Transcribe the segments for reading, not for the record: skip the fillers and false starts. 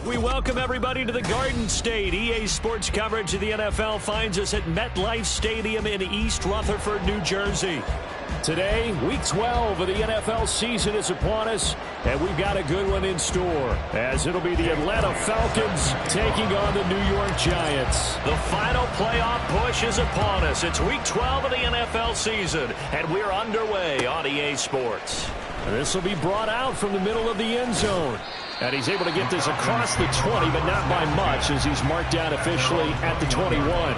We welcome everybody to the Garden State. EA Sports coverage of the NFL finds us at MetLife Stadium in East Rutherford, New Jersey. Today, Week 12 of the NFL season is upon us, and we've got a good one in store, as it'll be the Atlanta Falcons taking on the New York Giants. The final playoff push is upon us. It's Week 12 of the NFL season, and we're underway on EA Sports. And this will be brought out from the middle of the end zone. And he's able to get this across the 20, but not by much, as he's marked down officially at the 21.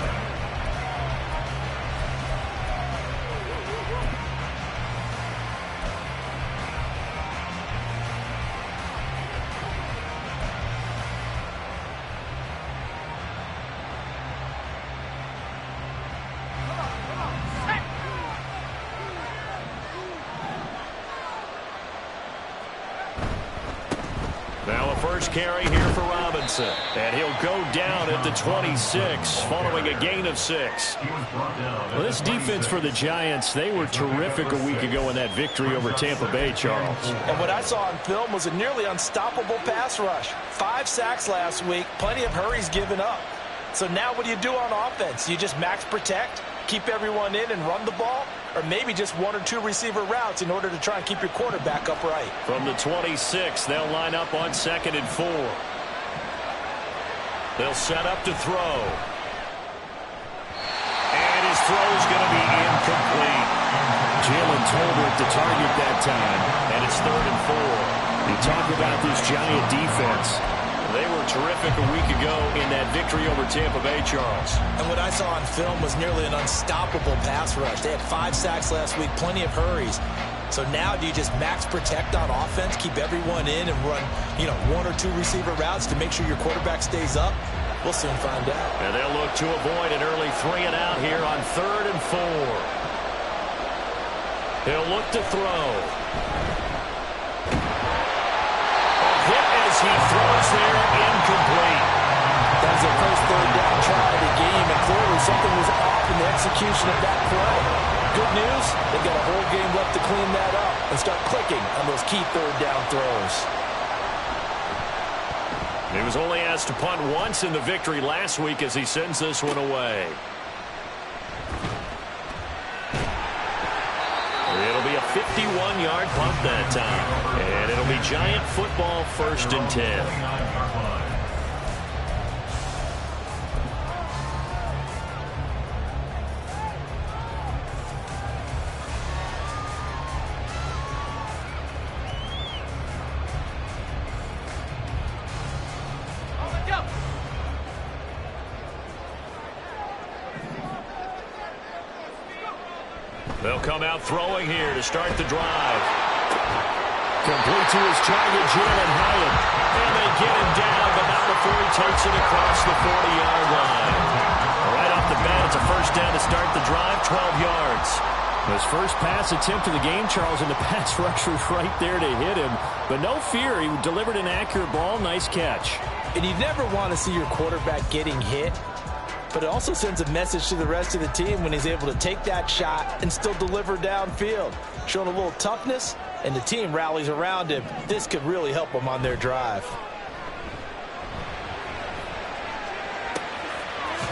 Now a first carry here for Robinson. And he'll go down at the 26, following a gain of 6. Well, this defense for the Giants, they were terrific a week ago in that victory over Tampa Bay, Charles. And what I saw on film was a nearly unstoppable pass rush. 5 sacks last week, plenty of hurries given up. So now what do you do on offense? You just max protect, keep everyone in and run the ball? Or maybe just 1 or 2 receiver routes in order to try and keep your quarterback upright. From the 26, they'll line up on 2nd and 4. They'll set up to throw. And his throw's going to be incomplete. Jalen Tolbert the target that time. And it's 3rd and 4. You talk about this Giant defense. They were terrific a week ago in that victory over Tampa Bay, Charles. And what I saw on film was nearly an unstoppable pass rush. They had 5 sacks last week, plenty of hurries. So now do you just max protect on offense, keep everyone in and run, 1 or 2 receiver routes to make sure your quarterback stays up? We'll soon find out. And they'll look to avoid an early 3 and out here on 3rd and 4. He'll look to throw. He throws there, incomplete. That was their first 3rd down try of the game, and clearly something was off in the execution of that play. Good news, they've got a whole game left to clean that up and start clicking on those key 3rd down throws. He was only asked to punt once in the victory last week as he sends this one away. It'll be a 51-yard punt that time. And it'll be Giant football, 1st and 10. They'll come out throwing here to start the drive. Complete to his target, Jalen Hyatt. And they get him down, but not before he takes it across the 40-yard line. Right off the bat, it's a first down to start the drive, 12 yards. His first pass attempt of the game, Charles, and the pass rusher's right there to hit him. But no fear, he delivered an accurate ball. Nice catch. And you never want to see your quarterback getting hit. But it also sends a message to the rest of the team when he's able to take that shot and still deliver downfield. Showing a little toughness, and the team rallies around him. This could really help them on their drive.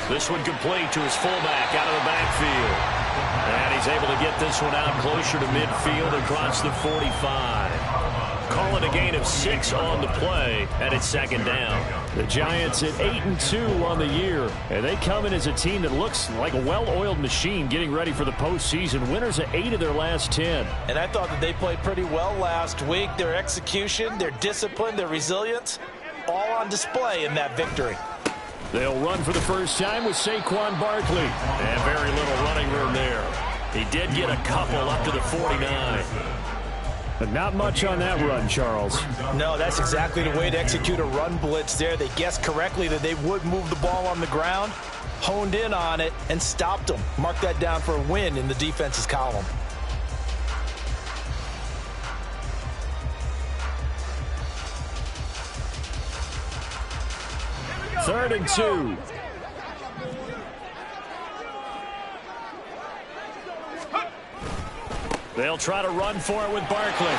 This one complete to his fullback out of the backfield. And he's able to get this one out closer to midfield across the 45. Call it a gain of 6 on the play, and it's 2nd down. The Giants at 8-2 on the year, and they come in as a team that looks like a well-oiled machine getting ready for the postseason. Winners at 8 of their last 10. And I thought that they played pretty well last week. Their execution, their discipline, their resilience, all on display in that victory. They'll run for the first time with Saquon Barkley. And very little running room there. He did get a couple up to the 49. But not much on that run, Charles. No, that's exactly the way to execute a run blitz there. They guessed correctly that they would move the ball on the ground, honed in on it, and stopped them. Mark that down for a win in the defense's column. Third and 2. They'll try to run for it with Barkley.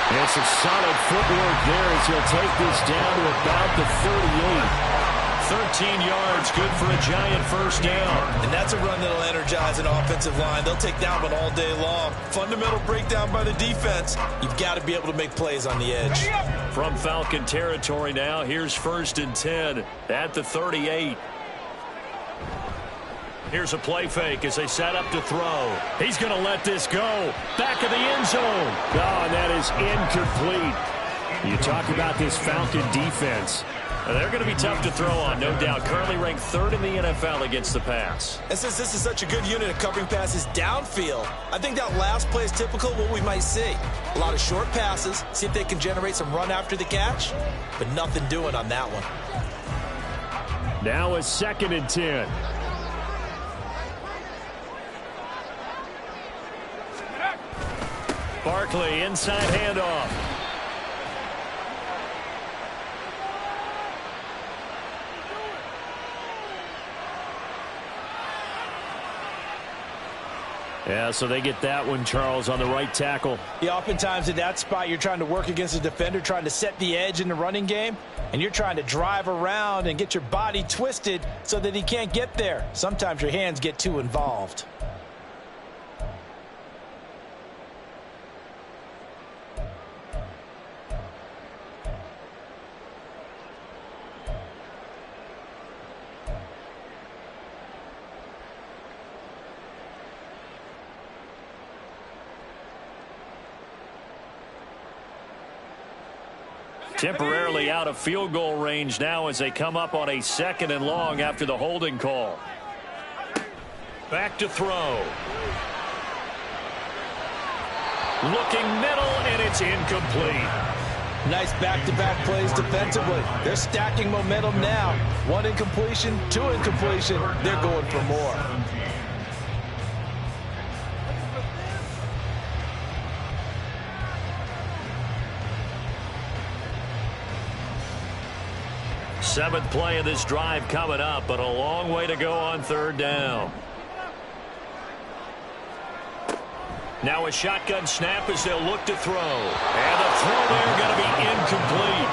And some solid footwork there as he'll take this down to about the 38. 13 yards, good for a giant first down. And that's a run that'll energize an offensive line. They'll take that one all day long. Fundamental breakdown by the defense. You've got to be able to make plays on the edge. From Falcon territory now, here's 1st and 10 at the 38. Here's a play fake as they set up to throw. He's going to let this go. Back of the end zone. Oh, and that is incomplete. You talk about this Falcon defense. They're going to be tough to throw on, no doubt. Currently ranked 3rd in the NFL against the pass. And since this is such a good unit of covering passes downfield, I think that last play is typical of what we might see. A lot of short passes, see if they can generate some run after the catch, but nothing doing on that one. Now a 2nd and 10. Barkley, inside handoff. Yeah, so they get that one, Charles, on the right tackle. Yeah, oftentimes in that spot, you're trying to work against a defender, trying to set the edge in the running game, and you're trying to drive around and get your body twisted so that he can't get there. Sometimes your hands get too involved. Temporarily out of field goal range now as they come up on a 2nd and long after the holding call. Back to throw. Looking middle, and it's incomplete. Nice back-to-back plays defensively. They're stacking momentum now. 1 incompletion, 2 incompletion. They're going for more. Seventh play of this drive coming up, but a long way to go on 3rd down. Now a shotgun snap as they'll look to throw. And the throw there going to be incomplete.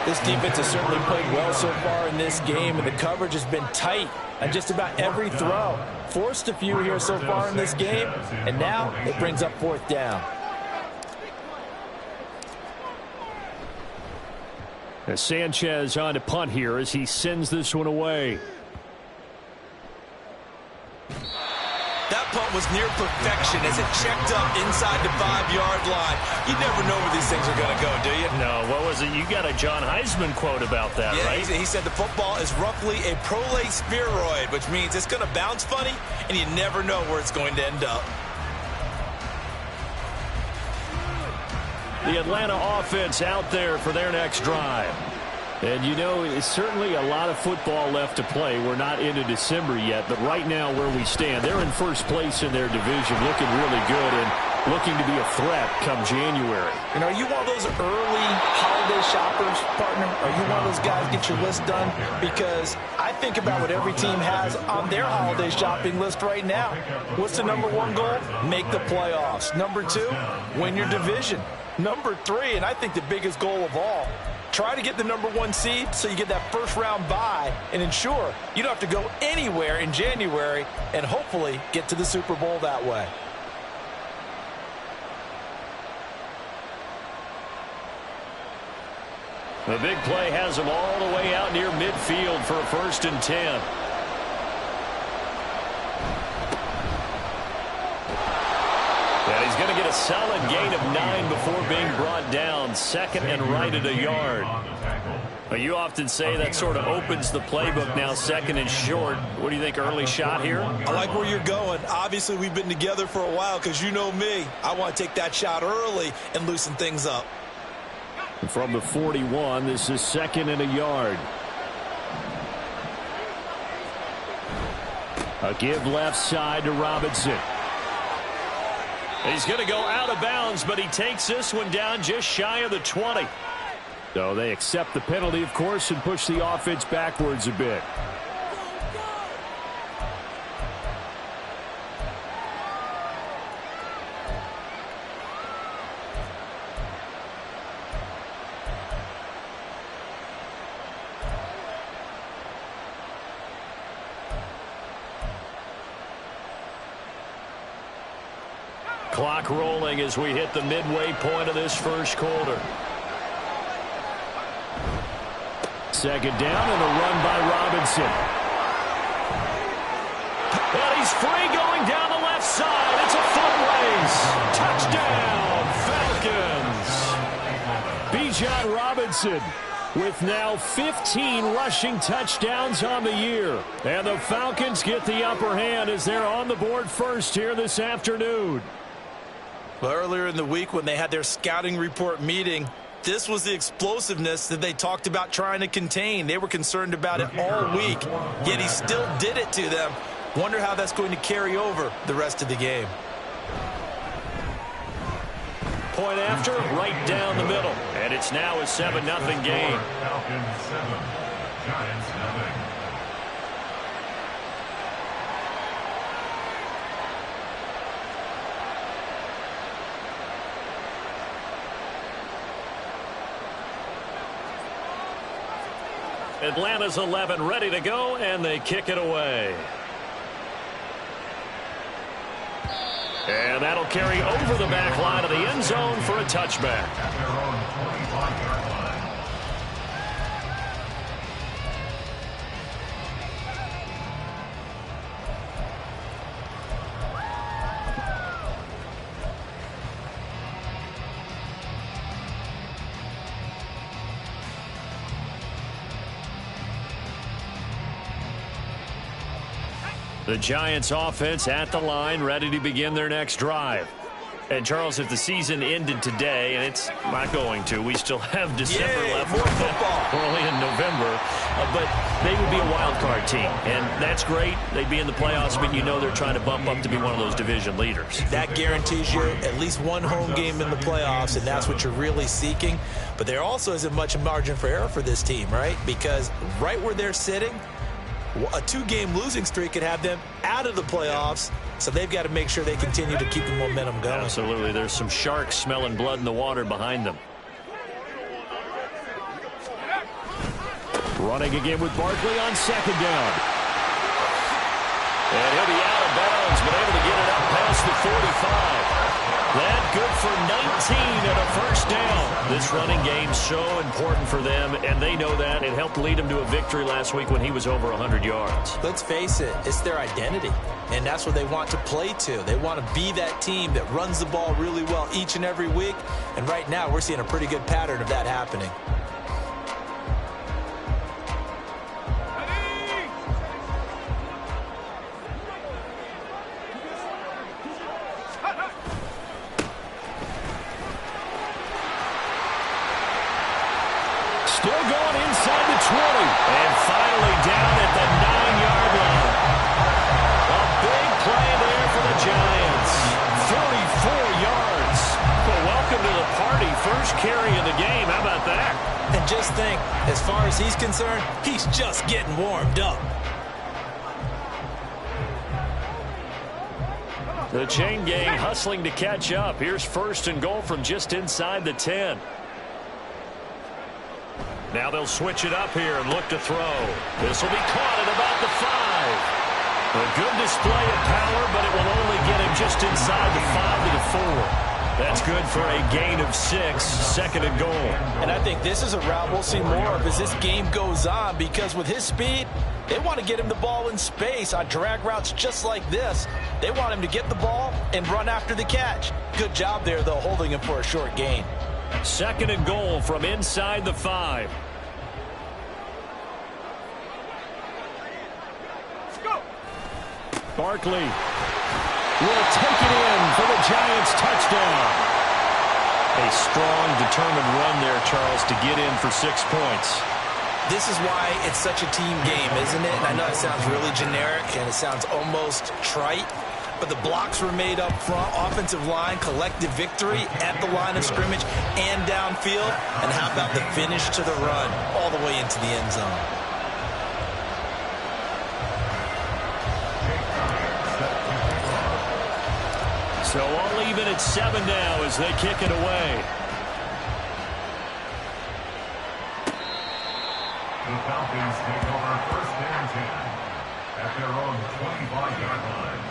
This defense has certainly played well so far in this game, and the coverage has been tight on just about every throw. Forced a few here so far in this game, and now it brings up 4th down. As Sanchez on to punt here as he sends this one away. That punt was near perfection as it checked up inside the 5-yard line. You never know where these things are going to go, do you? No, what was it? You got a John Heisman quote about that, right? He said the football is roughly a prolate spheroid, which means it's going to bounce funny, and you never know where it's going to end up. The Atlanta offense out there for their next drive. And, you know, it's certainly a lot of football left to play. We're not into December yet, but right now where we stand, they're in 1st place in their division, looking really good and looking to be a threat come January. And are you one of those early holiday shoppers, partner? Are you one of those guys get your list done? Because I think about what every team has on their holiday shopping list right now. What's the #1 goal? Make the playoffs. #2, win your division. #3, and I think the biggest goal of all, try to get the #1 seed so you get that 1st-round bye and ensure you don't have to go anywhere in January and hopefully get to the Super Bowl that way. The big play has them all the way out near midfield for a 1st and 10. And he's going to get a solid gain of 9 before being brought down. 2nd and right at a yard. But you often say that sort of opens the playbook now, 2nd and short. What do you think, early shot here? I like where you're going. Obviously, we've been together for a while because you know me. I want to take that shot early and loosen things up. From the 41, this is 2nd and a yard. A give left side to Robinson. He's going to go out of bounds, but he takes this one down just shy of the 20. So they accept the penalty, of course, and push the offense backwards a bit. Clock rolling as we hit the midway point of this first quarter. Second down and a run by Robinson. And he's free going down the left side. It's a foot race. Touchdown, Falcons. Bijan Robinson with now 15 rushing touchdowns on the year. And the Falcons get the upper hand as they're on the board first here this afternoon. Well, earlier in the week when they had their scouting report meeting, this was the explosiveness that they talked about trying to contain. They were concerned about it all week, yet he still did it to them. Wonder how that's going to carry over the rest of the game. Point after, right down the middle. And it's now a 7-0 game. Falcons 7, Giants 0. Atlanta's 11 ready to go, and they kick it away. And that'll carry over the back line of the end zone for a touchback. At their own 25-yard line. The Giants offense at the line, ready to begin their next drive. And Charles, if the season ended today, and it's not going to, we still have December left. More football. We're only in November, but they would be a wild card team, and that's great. They'd be in the playoffs, but you know they're trying to bump up to be one of those division leaders. That guarantees you at least one home game in the playoffs, and that's what you're really seeking. But there also isn't much margin for error for this team, right? Because right where they're sitting, a 2-game losing streak could have them out of the playoffs, so they've got to make sure they continue to keep the momentum going. Absolutely. There's some sharks smelling blood in the water behind them. Running again with Barkley on second down. And he'll be out of bounds, but able to get it up past the 45. That good for 19 and a first down. This running game so important for them, and they know that. It helped lead them to a victory last week when he was over 100 yards. Let's face it, it's their identity, and that's what they want to play to. They want to be that team that runs the ball really well each and every week, and right now we're seeing a pretty good pattern of that happening. Still going inside the 20. And finally down at the 9-yard line. A big play there for the Giants. 34 yards. Well, welcome to the party. First carry of the game. How about that? And just think, as far as he's concerned, he's just getting warmed up. The chain gang hustling to catch up. Here's first and goal from just inside the 10. Now they'll switch it up here and look to throw. This will be caught at about the 5. A good display of power, but it will only get him just inside the 5 to the 4. That's good for a gain of 6, second and goal. And I think this is a route we'll see more of as this game goes on, because with his speed, they want to get him the ball in space on drag routes just like this. They want him to get the ball and run after the catch. Good job there, though, holding him for a short gain. Second and goal from inside the 5. Let's go. Barkley will take it in for the Giants touchdown. A strong, determined run there, Charles, to get in for 6 points. This is why it's such a team game, isn't it? And I know it sounds really generic and it sounds almost trite, but the blocks were made up front, offensive line, collective victory at the line of scrimmage and downfield. And how about the finish to the run all the way into the end zone? So all even at 7 now as they kick it away. The Falcons take over first and 10 at their own 25-yard line.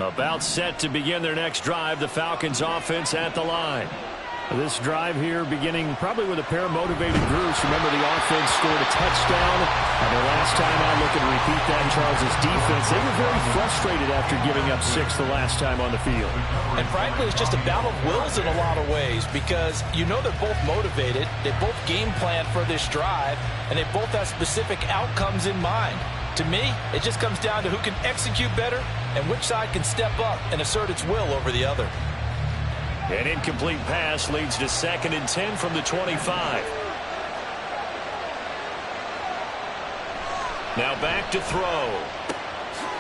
About set to begin their next drive. The Falcons offense at the line. This drive here beginning probably with a pair of motivated groups. Remember, the offense scored a touchdown. And their last time out, looking to repeat that, Charles' defense, they were very frustrated after giving up 6 the last time on the field. And frankly, it's just a battle of wills in a lot of ways because you know they're both motivated. They both game plan for this drive, and they both have specific outcomes in mind. To me, it just comes down to who can execute better and which side can step up and assert its will over the other. An incomplete pass leads to 2nd and 10 from the 25. Now back to throw.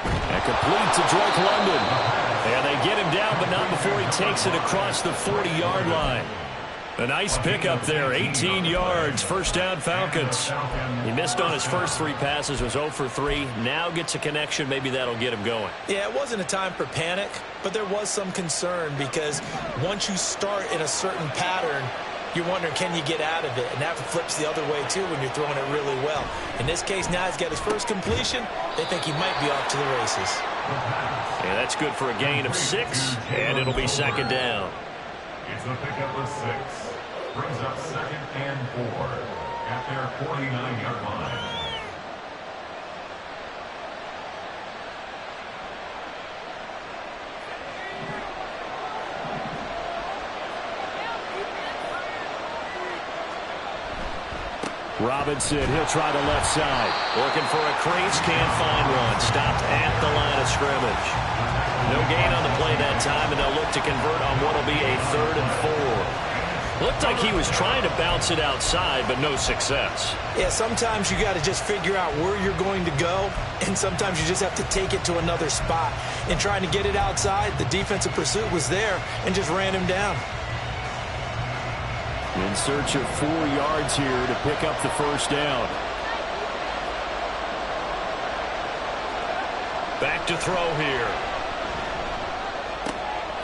And complete to Drake London. And they get him down, but not before he takes it across the 40-yard line. A nice pickup there, 18 yards, first down Falcons. He missed on his first 3 passes, was 0 for 3. Now gets a connection, maybe that'll get him going. Yeah, it wasn't a time for panic, but there was some concern because once you start in a certain pattern, you're wondering, can you get out of it? And that flips the other way, too, when you're throwing it really well. In this case, now he's got his first completion. They think he might be off to the races. Yeah, that's good for a gain of 6, and it'll be 2nd down. It's a pickup of 6. Brings up 2nd and 4 at their 49-yard line. Robinson, he'll try the left side. Looking for a crease, can't find one. Stopped at the line of scrimmage. No gain on the play that time, and they'll look to convert on what will be a 3rd and 4. Looked like he was trying to bounce it outside, but no success. Yeah, sometimes you got to just figure out where you're going to go, and sometimes you just have to take it to another spot. In trying to get it outside, the defensive pursuit was there and just ran him down. In search of 4 yards here to pick up the first down. Back to throw here.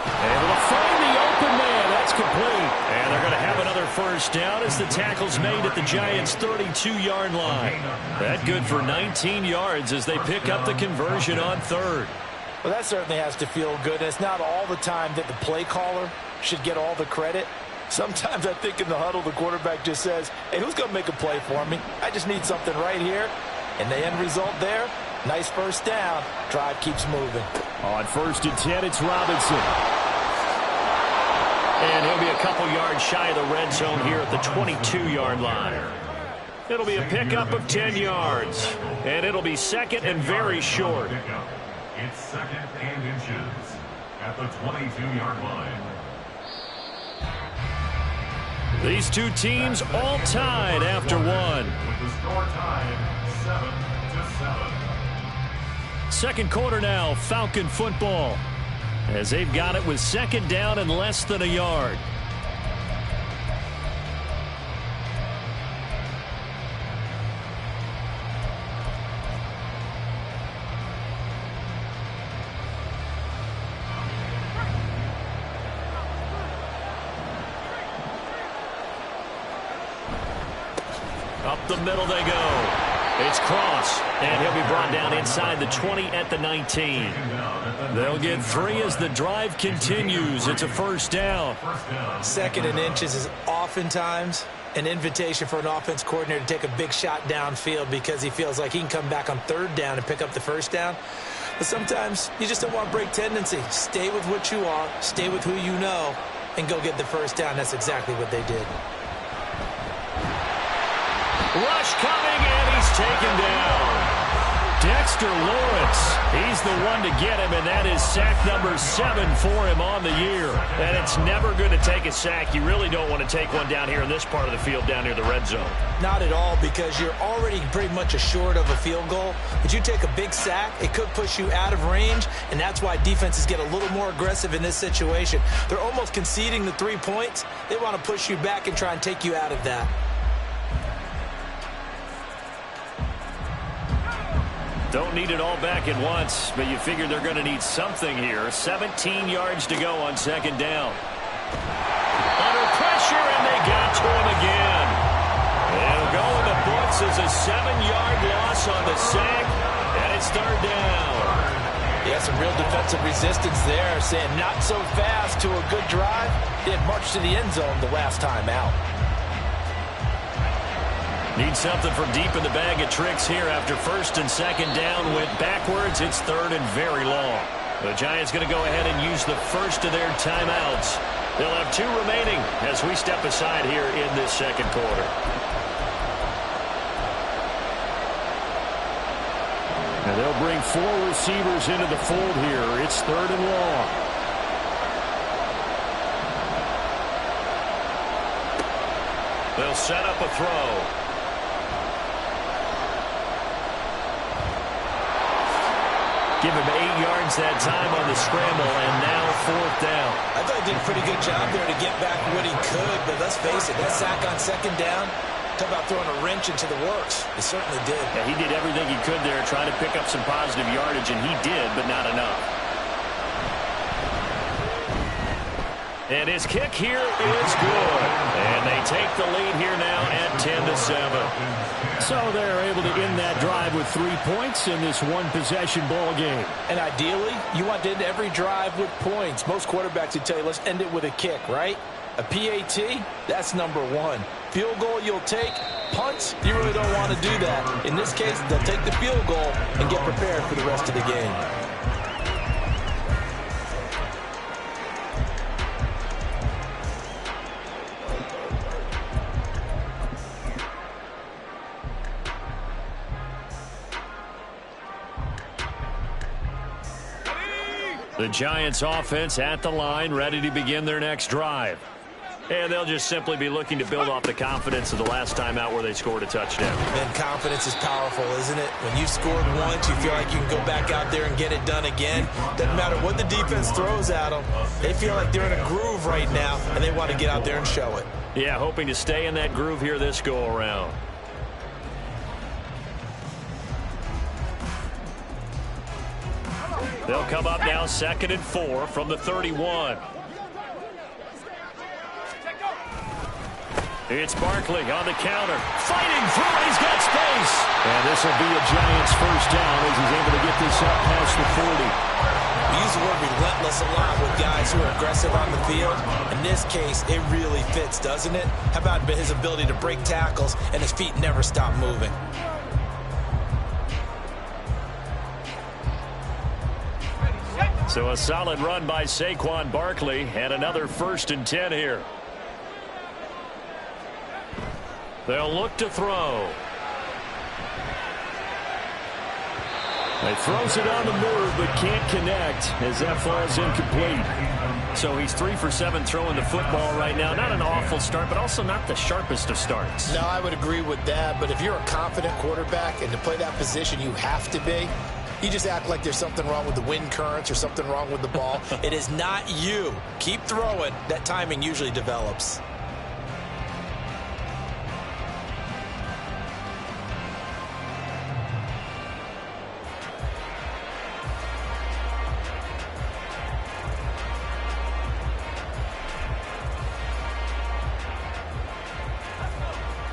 Able to find the open man. That's complete. And they're going to have another first down as the tackle's made at the Giants' 32-yard line. That good for 19 yards as they pick up the conversion on 3rd. Well, that certainly has to feel good. It's not all the time that the play caller should get all the credit. Sometimes I think in the huddle, the quarterback just says, hey, who's going to make a play for me? I just need something right here. And the end result there, nice first down. Drive keeps moving. On 1st and 10, it's Robinson. And he'll be a couple yards shy of the red zone here at the 22-yard line. It'll be a pickup of 10 yards. And it'll be 2nd and very short. It's 2nd and inches at the 22-yard line. These two teams all tied after 1. With the score tied 7-7. Second quarter now, Falcon football, as they've got it with 2nd down and less than a yard. Up the middle they go. It's Cross, and he'll be brought down inside the 20 at the 19. They'll get 3 as the drive continues. It's a first down. 2nd and inches is oftentimes an invitation for an offense coordinator to take a big shot downfield because he feels like he can come back on 3rd down and pick up the first down. But sometimes you just don't want to break tendency. Stay with what you are, stay with who you know, and go get the first down. That's exactly what they did. Rush coming, and he's taken down. Dexter Lawrence, he's the one to get him, and that is sack number 7 for him on the year. And it's never good to take a sack. You really don't want to take one down here in this part of the field, down near the red zone. Not at all, because you're already pretty much assured of a field goal. But you take a big sack, it could push you out of range, and that's why defenses get a little more aggressive in this situation. They're almost conceding the 3 points. They want to push you back and try and take you out of that. Don't need it all back at once, but you figure they're going to need something here. 17 yards to go on 2nd down. Under pressure, and they got to him again. It'll go in the books as a 7-yard loss on the sack, and it's 3rd down. Yeah, some real defensive resistance there, saying not so fast to a good drive. It marched to the end zone the last time out. Need something from deep in the bag of tricks here after first and second down went backwards. It's third and very long. The Giants going to go ahead and use the first of their timeouts. They'll have 2 remaining as we step aside here in this second quarter. And they'll bring 4 receivers into the fold here. It's third and long. They'll set up a throw. Give him 8 yards that time on the scramble, and now fourth down. I thought he did a pretty good job there to get back what he could, but let's face it, that sack on second down, talk about throwing a wrench into the works. He certainly did. Yeah, he did everything he could there, trying to pick up some positive yardage, and he did, but not enough. And his kick here is good. And they take the lead here now at 10-7. So they're able to end that drive with 3 points in this one-possession ball game. And ideally, you want to end every drive with points. Most quarterbacks would tell you, let's end it with a kick, right? A PAT, that's number 1. Field goal you'll take. Punts, you really don't want to do that. In this case, they'll take the field goal and get prepared for the rest of the game. The Giants offense at the line, ready to begin their next drive. And they'll just simply be looking to build off the confidence of the last time out where they scored a touchdown. And confidence is powerful, isn't it? When you've scored once, you feel like you can go back out there and get it done again. Doesn't matter what the defense throws at them. They feel like they're in a groove right now, and they want to get out there and show it. Yeah, hoping to stay in that groove here this go-around. They'll come up now 2nd and 4 from the 31. It's Barkley on the counter. Fighting through. He's got space. And this will be a Giants first down as he's able to get this up past the 40. We use the word relentless a lot with guys who are aggressive on the field. In this case, it really fits, doesn't it? How about his ability to break tackles and his feet never stop moving? So a solid run by Saquon Barkley and another 1st and 10 here. They'll look to throw. He throws it on the move but can't connect as that falls incomplete. So he's 3 for 7 throwing the football right now. Not an awful start, but also not the sharpest of starts. No, I would agree with that. But if you're a confident quarterback and to play that position, you have to be. You just act like there's something wrong with the wind currents or something wrong with the ball. It is not you. Keep throwing. That timing usually develops.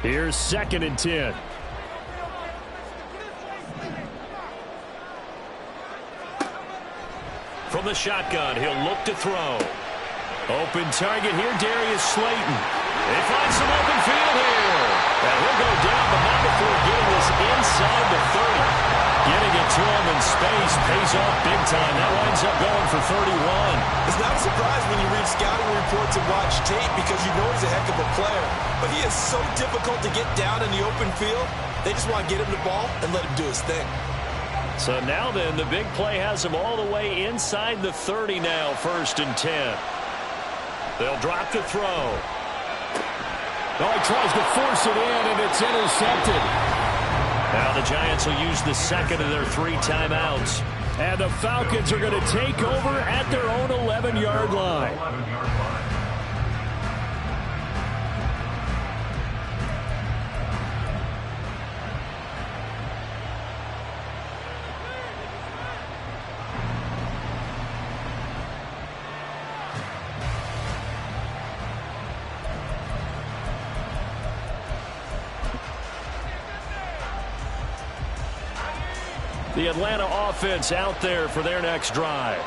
Here's 2nd and 10. From the shotgun, he'll look to throw. Open target here, Darius Slayton. They find some open field here. And he'll go down, but not before getting this inside the 30. Getting it to him in space pays off big time. That winds up going for 31. It's not a surprise when you read scouting reports and watch tape because you know he's a heck of a player. But he is so difficult to get down in the open field. They just want to get him the ball and let him do his thing. So now then, the big play has him all the way inside the 30 now, 1st and 10. They'll drop to throw. Oh, he tries to force it in, and it's intercepted. Now the Giants will use the 2nd of their 3 timeouts. And the Falcons are going to take over at their own 11-yard line. The Atlanta offense out there for their next drive.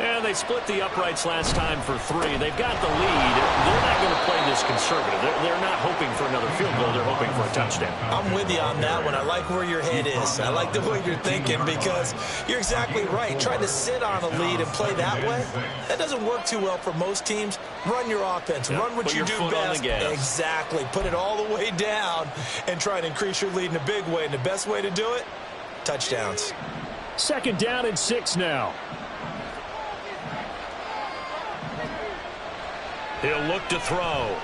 And they split the uprights last time for 3. They've got the lead. They're not going to play this conservative. They're not hoping for another field goal. They're hoping for a touchdown. I'm with you on that one. I like where your head is. I like the way you're thinking because you're exactly right. Trying to sit on a lead and play that way, that doesn't work too well for most teams. Run your offense. Yep. Run what you do best. Exactly. Put it all the way down and try and increase your lead in a big way. And the best way to do it, touchdowns. 2nd down and 6 now. He'll look to throw.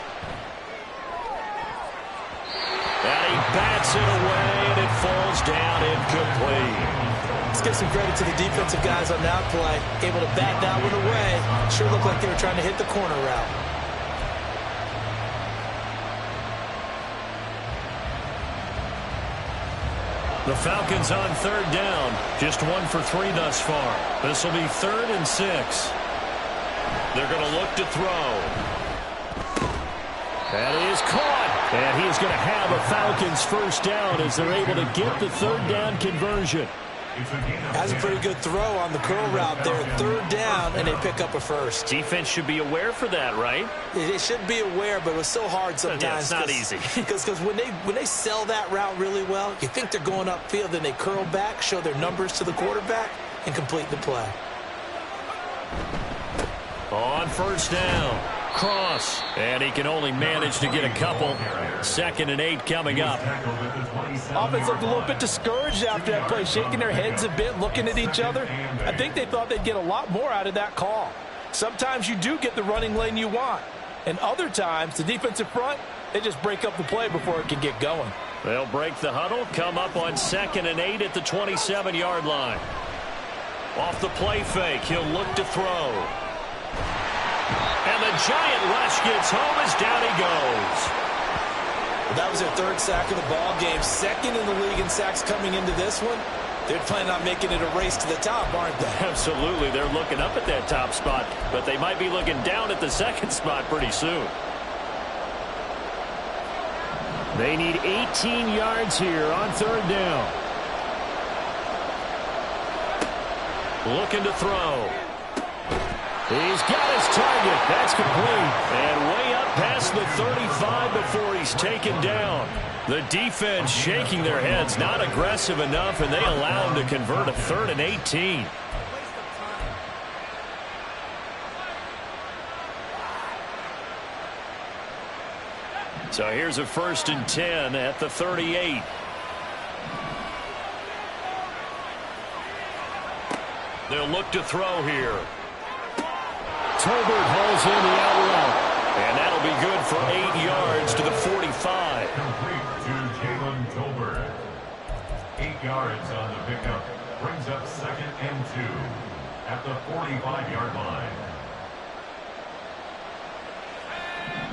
And he bats it away, and it falls down incomplete. Let's give some credit to the defensive guys on that play. Able to bat that one away. Sure looked like they were trying to hit the corner route. The Falcons on 3rd down. Just 1 for 3 thus far. This will be 3rd and 6. They're going to look to throw. That is caught. And he's going to have a Falcons 1st down as they're able to get the 3rd down conversion. That's a pretty good throw on the curl route there. 3rd down, and they pick up a 1st. Defense should be aware for that, right? They should be aware, but it was so hard sometimes. Yeah, it's not easy. Because when they sell that route really well, you think they're going upfield, then they curl back, show their numbers to the quarterback, and complete the play. On 1st down. Cross. And he can only manage to get a couple. 2nd and 8 coming up. Offense looked a little bit discouraged after that play, shaking their heads a bit, looking at each other. I think they thought they'd get a lot more out of that call. Sometimes you do get the running lane you want. And other times, the defensive front, they just break up the play before it can get going. They'll break the huddle, come up on 2nd and 8 at the 27-yard line. Off the play fake, he'll look to throw. And the giant rush gets home as down he goes. That was their 3rd sack of the ball game. 2nd in the league in sacks coming into this one. They're planning on making it a race to the top, aren't they? Absolutely. They're looking up at that top spot, but they might be looking down at the 2nd spot pretty soon. They need 18 yards here on 3rd down. Looking to throw. He's got his target. That's complete. And way up past the 35 before he's taken down. The defense shaking their heads, not aggressive enough, and they allow him to convert a 3rd and 18. So here's a 1st and 10 at the 38. They'll look to throw here. Tolbert hauls in the out route. And that'll be good for 8 yards to the 45. Complete to Jalen Tolbert. 8 yards on the pickup. Brings up 2nd and 2 at the 45-yard line.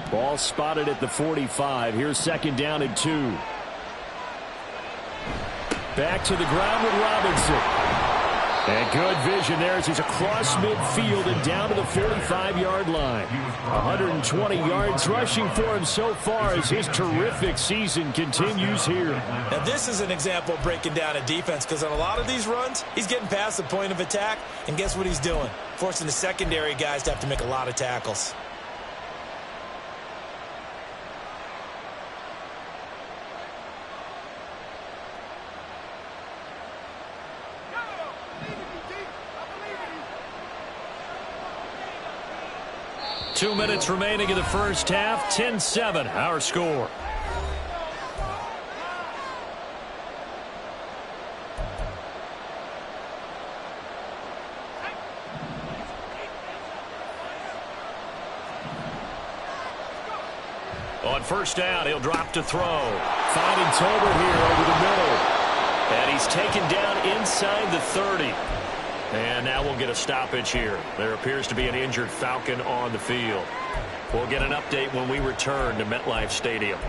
Ball spotted at the 45. Here's 2nd down and 2. Back to the ground with Robinson. And good vision there as he's across midfield and down to the 45-yard line. 120 yards rushing for him so far as his terrific season continues here. Now this is an example of breaking down a defense because on a lot of these runs, he's getting past the point of attack, and guess what he's doing? Forcing the secondary guys to have to make a lot of tackles. Two minutes remaining in the 1st half. 10-7, our score. On 1st down, he'll drop to throw. Finding Tolbert here over the middle. And he's taken down inside the 30. And now we'll get a stoppage here. There appears to be an injured Falcon on the field. We'll get an update when we return to MetLife Stadium.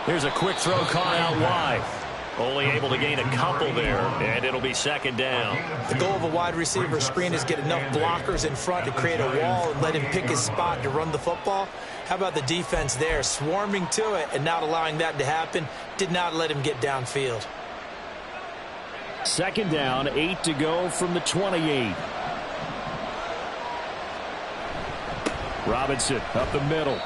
Here's a quick throw caught out wide. Only able to gain a couple there, and it'll be second down. The goal of a wide receiver screen is get enough blockers in front to create a wall and let him pick his spot to run the football. How about the defense there, swarming to it and not allowing that to happen? Did not let him get downfield. Second down, 8 to go from the 28. Robinson up the middle.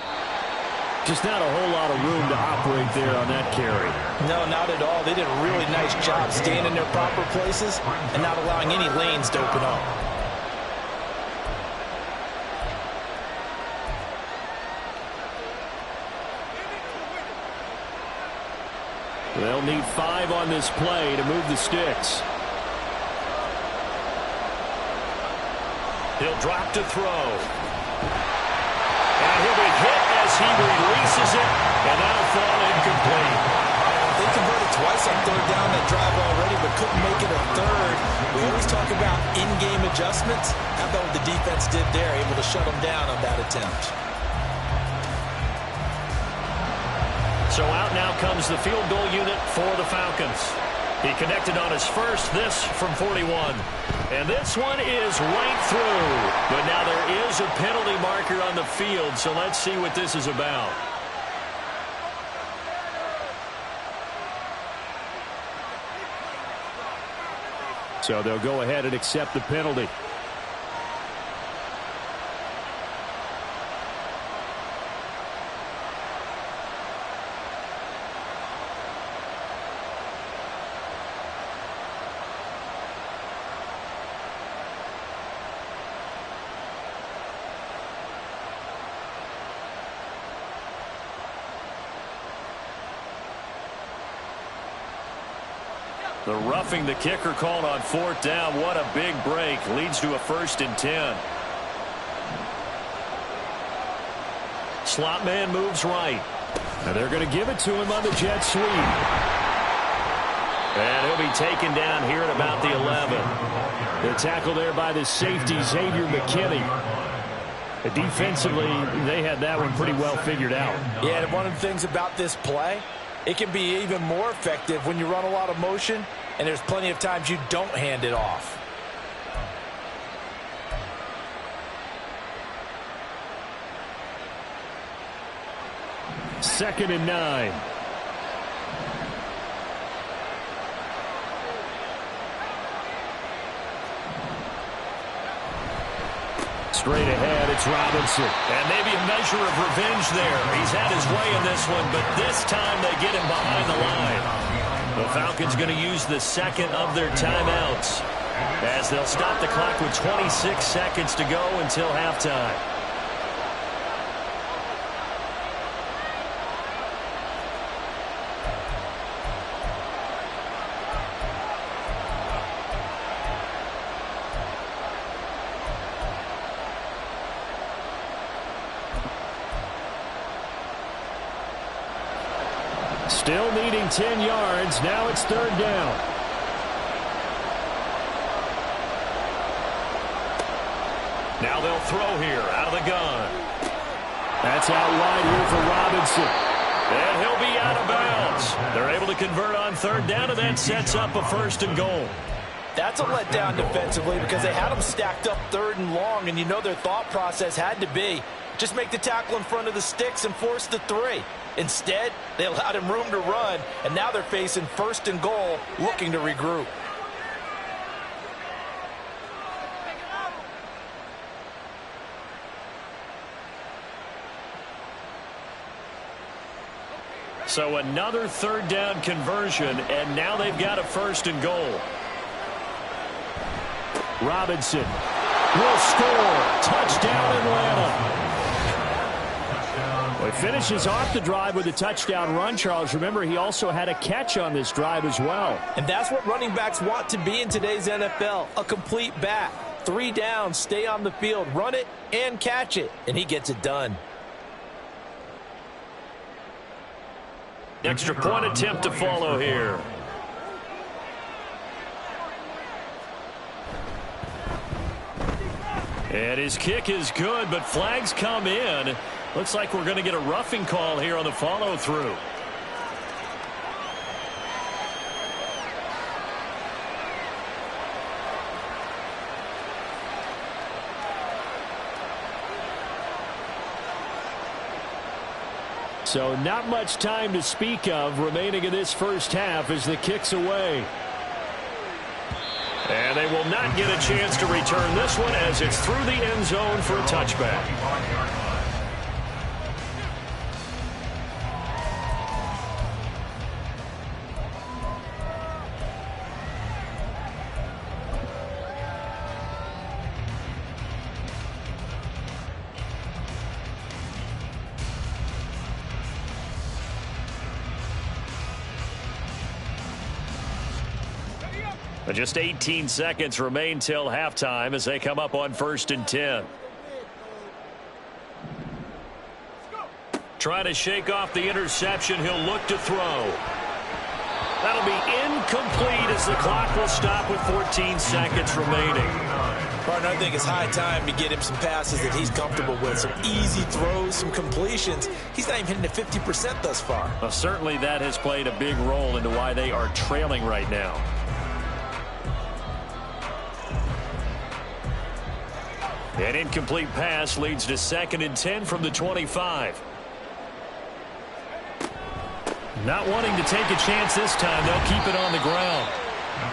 Just not a whole lot of room to operate there on that carry. No, not at all. They did a really nice job staying in their proper places and not allowing any lanes to open up. They'll need 5 on this play to move the sticks. He'll drop to throw. And he'll be hit as he releases it, and that'll fall incomplete. They converted twice on third down that drive already, but couldn't make it a third. We always talk about in-game adjustments. How about what the defense did there, able to shut them down on that attempt. So out now comes the field goal unit for the Falcons. He connected on his first, this from 41. And this one is right through. But now there is a penalty marker on the field, so let's see what this is about. So they'll go ahead and accept the penalty. The roughing the kicker called on fourth down. What a big break. Leads to a 1st and 10. Slot man moves right. And they're going to give it to him on the jet sweep. And he'll be taken down here at about the 11. The tackle there by the safety, Xavier McKinney. Defensively, they had that one pretty well figured out. Yeah, and one of the things about this play, it can be even more effective when you run a lot of motion, and there's plenty of times you don't hand it off. Second and 9. Straight ahead, it's Robinson. And maybe a measure of revenge there. He's had his way in this one, but this time they get him behind the line. The Falcons going to use the second of their timeouts as they'll stop the clock with 26 seconds to go until halftime. Still needing 10 yards. Now it's third down. Now they'll throw here out of the gun. That's out wide here for Robinson. And he'll be out of bounds. They're able to convert on third down, and that sets up a 1st and goal. That's a letdown defensively because they had them stacked up 3rd and long, and you know their thought process had to be just make the tackle in front of the sticks and force the 3. Instead, they allowed him room to run, and now they're facing 1st and goal, looking to regroup. So another third down conversion, and now they've got a 1st and goal. Robinson will score. Touchdown, Atlanta. Well, he finishes off the drive with a touchdown run, Charles. Remember, he also had a catch on this drive as well. And that's what running backs want to be in today's NFL, a complete back. 3 downs, stay on the field, run it, and catch it. And he gets it done. Extra point attempt to follow here. And his kick is good, but flags come in. Looks like we're going to get a roughing call here on the follow-through. So not much time to speak of remaining in this first half as the kick's away. And they will not get a chance to return this one as it's through the end zone for a touchback. Just 18 seconds remain till halftime as they come up on 1st and 10. Trying to shake off the interception. He'll look to throw. That'll be incomplete as the clock will stop with 14 seconds remaining. Partner, I think it's high time to get him some passes that he's comfortable with. Some easy throws, some completions. He's not even hitting at 50% thus far. Well, certainly that has played a big role into why they are trailing right now. An incomplete pass leads to 2nd and 10 from the 25. Not wanting to take a chance this time. They'll keep it on the ground.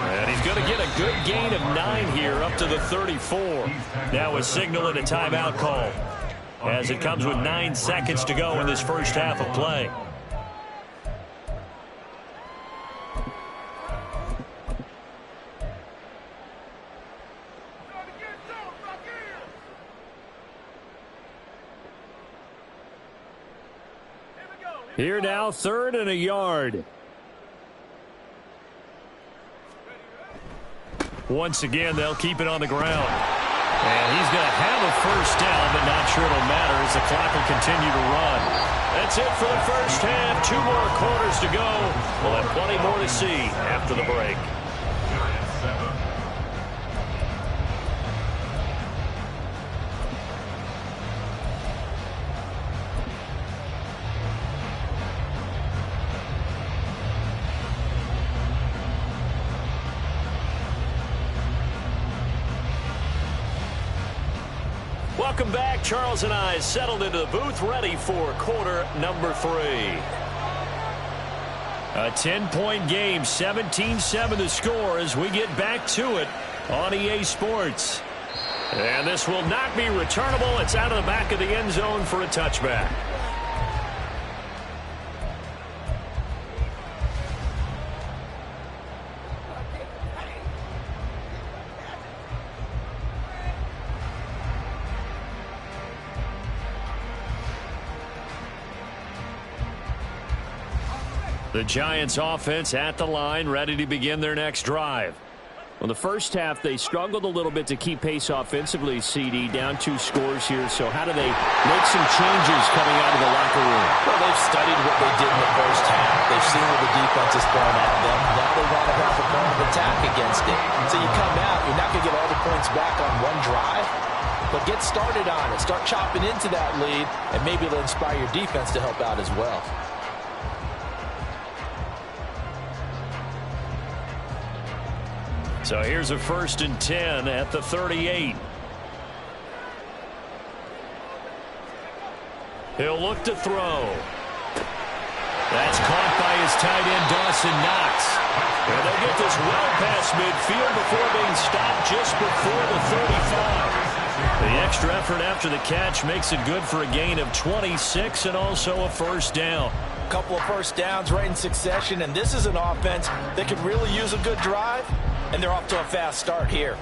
And he's going to get a good gain of 9 here up to the 34. Now a signal and a timeout call as it comes with 9 seconds to go in this first half of play. Here now, 3rd and a yard. Once again, they'll keep it on the ground. And he's going to have a first down, but not sure it'll matter as the clock will continue to run. That's it for the first half. 2 more quarters to go. We'll have plenty more to see after the break. Welcome back. Charles and I settled into the booth, ready for quarter number 3. A 10-point game, 17-7 the score as we get back to it on EA Sports. And this will not be returnable. It's out of the back of the end zone for a touchback. The Giants offense at the line, ready to begin their next drive. Well, the first half, they struggled a little bit to keep pace offensively, CD, down 2 scores here. So how do they make some changes coming out of the locker room? Well, they've studied what they did in the first half. They've seen what the defense is throwing at them. Now they want to have a plan of attack against it. So you come out, you're not going to get all the points back on one drive, but get started on it. Start chopping into that lead, and maybe it'll inspire your defense to help out as well. So here's a 1st and 10 at the 38. He'll look to throw. That's caught by his tight end, Dawson Knox. And they'll get this well past midfield before being stopped just before the 35. The extra effort after the catch makes it good for a gain of 26 and also a first down. Couple of first downs right in succession, and this is an offense that could really use a good drive. And they're off to a fast start here.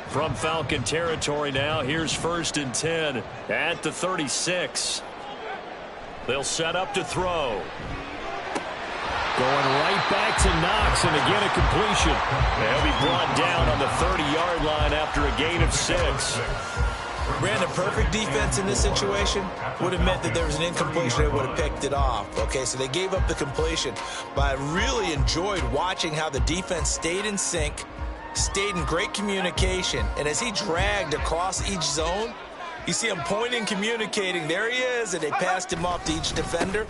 From Falcon territory now, here's 1st and 10 at the 36. They'll set up to throw. Going right back to Knox, and again a completion. They'll be brought down on the 30-yard line after a gain of 6. Brandon, perfect defense in this situation would have meant that there was an incompletion. They would have picked it off. Okay, so they gave up the completion. But I really enjoyed watching how the defense stayed in sync, stayed in great communication. And as he dragged across each zone, you see him pointing, communicating. There he is, and they passed him off to each defender.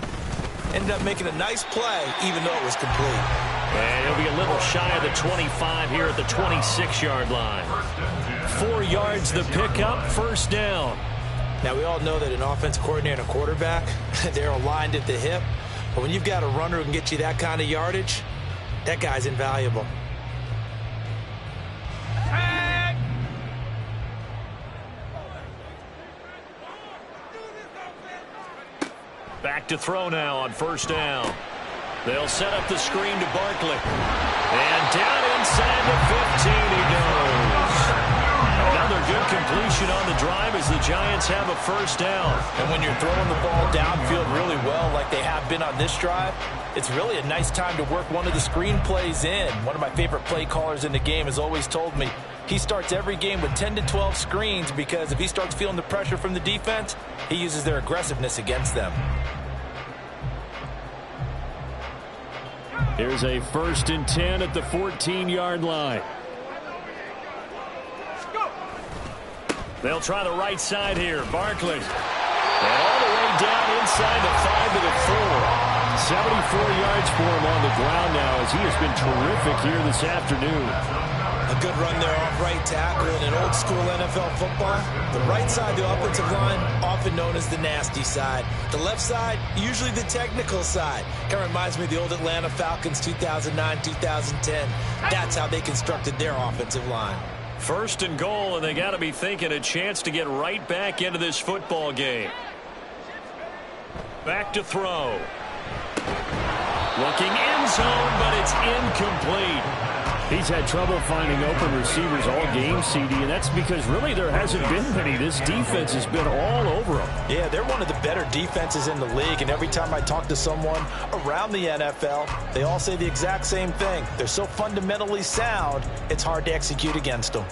Ended up making a nice play, even though it was complete. And he'll be a little shy of the 25 here at the 26-yard line. 4 yards the pickup, first down. Now, we all know that an offensive coordinator and a quarterback, they're aligned at the hip. But when you've got a runner who can get you that kind of yardage, that guy's invaluable. Back to throw now on first down. They'll set up the screen to Barkley. And down inside the 15 he goes. Another good completion on the drive as the Giants have a first down. And when you're throwing the ball downfield really well like they have been on this drive, it's really a nice time to work one of the screen plays in. One of my favorite play callers in the game has always told me he starts every game with 10 to 12 screens because if he starts feeling the pressure from the defense, he uses their aggressiveness against them. Here's a 1st and 10 at the 14-yard line. They'll try the right side here. Barkley. And all the way down inside the 5 to the 4. 74 yards for him on the ground now as he has been terrific here this afternoon. A good run there off right tackle in an old school NFL football. The right side, the offensive line, often known as the nasty side. The left side, usually the technical side. Kind of reminds me of the old Atlanta Falcons 2009-2010. That's how they constructed their offensive line. 1st and goal, and they got to be thinking a chance to get right back into this football game. Back to throw. Looking end zone, but it's incomplete. He's had trouble finding open receivers all game, CD, and that's because really there hasn't been many. This defense has been all over him. Yeah, they're one of the better defenses in the league, and every time I talk to someone around the NFL, they all say the exact same thing. They're so fundamentally sound, it's hard to execute against them.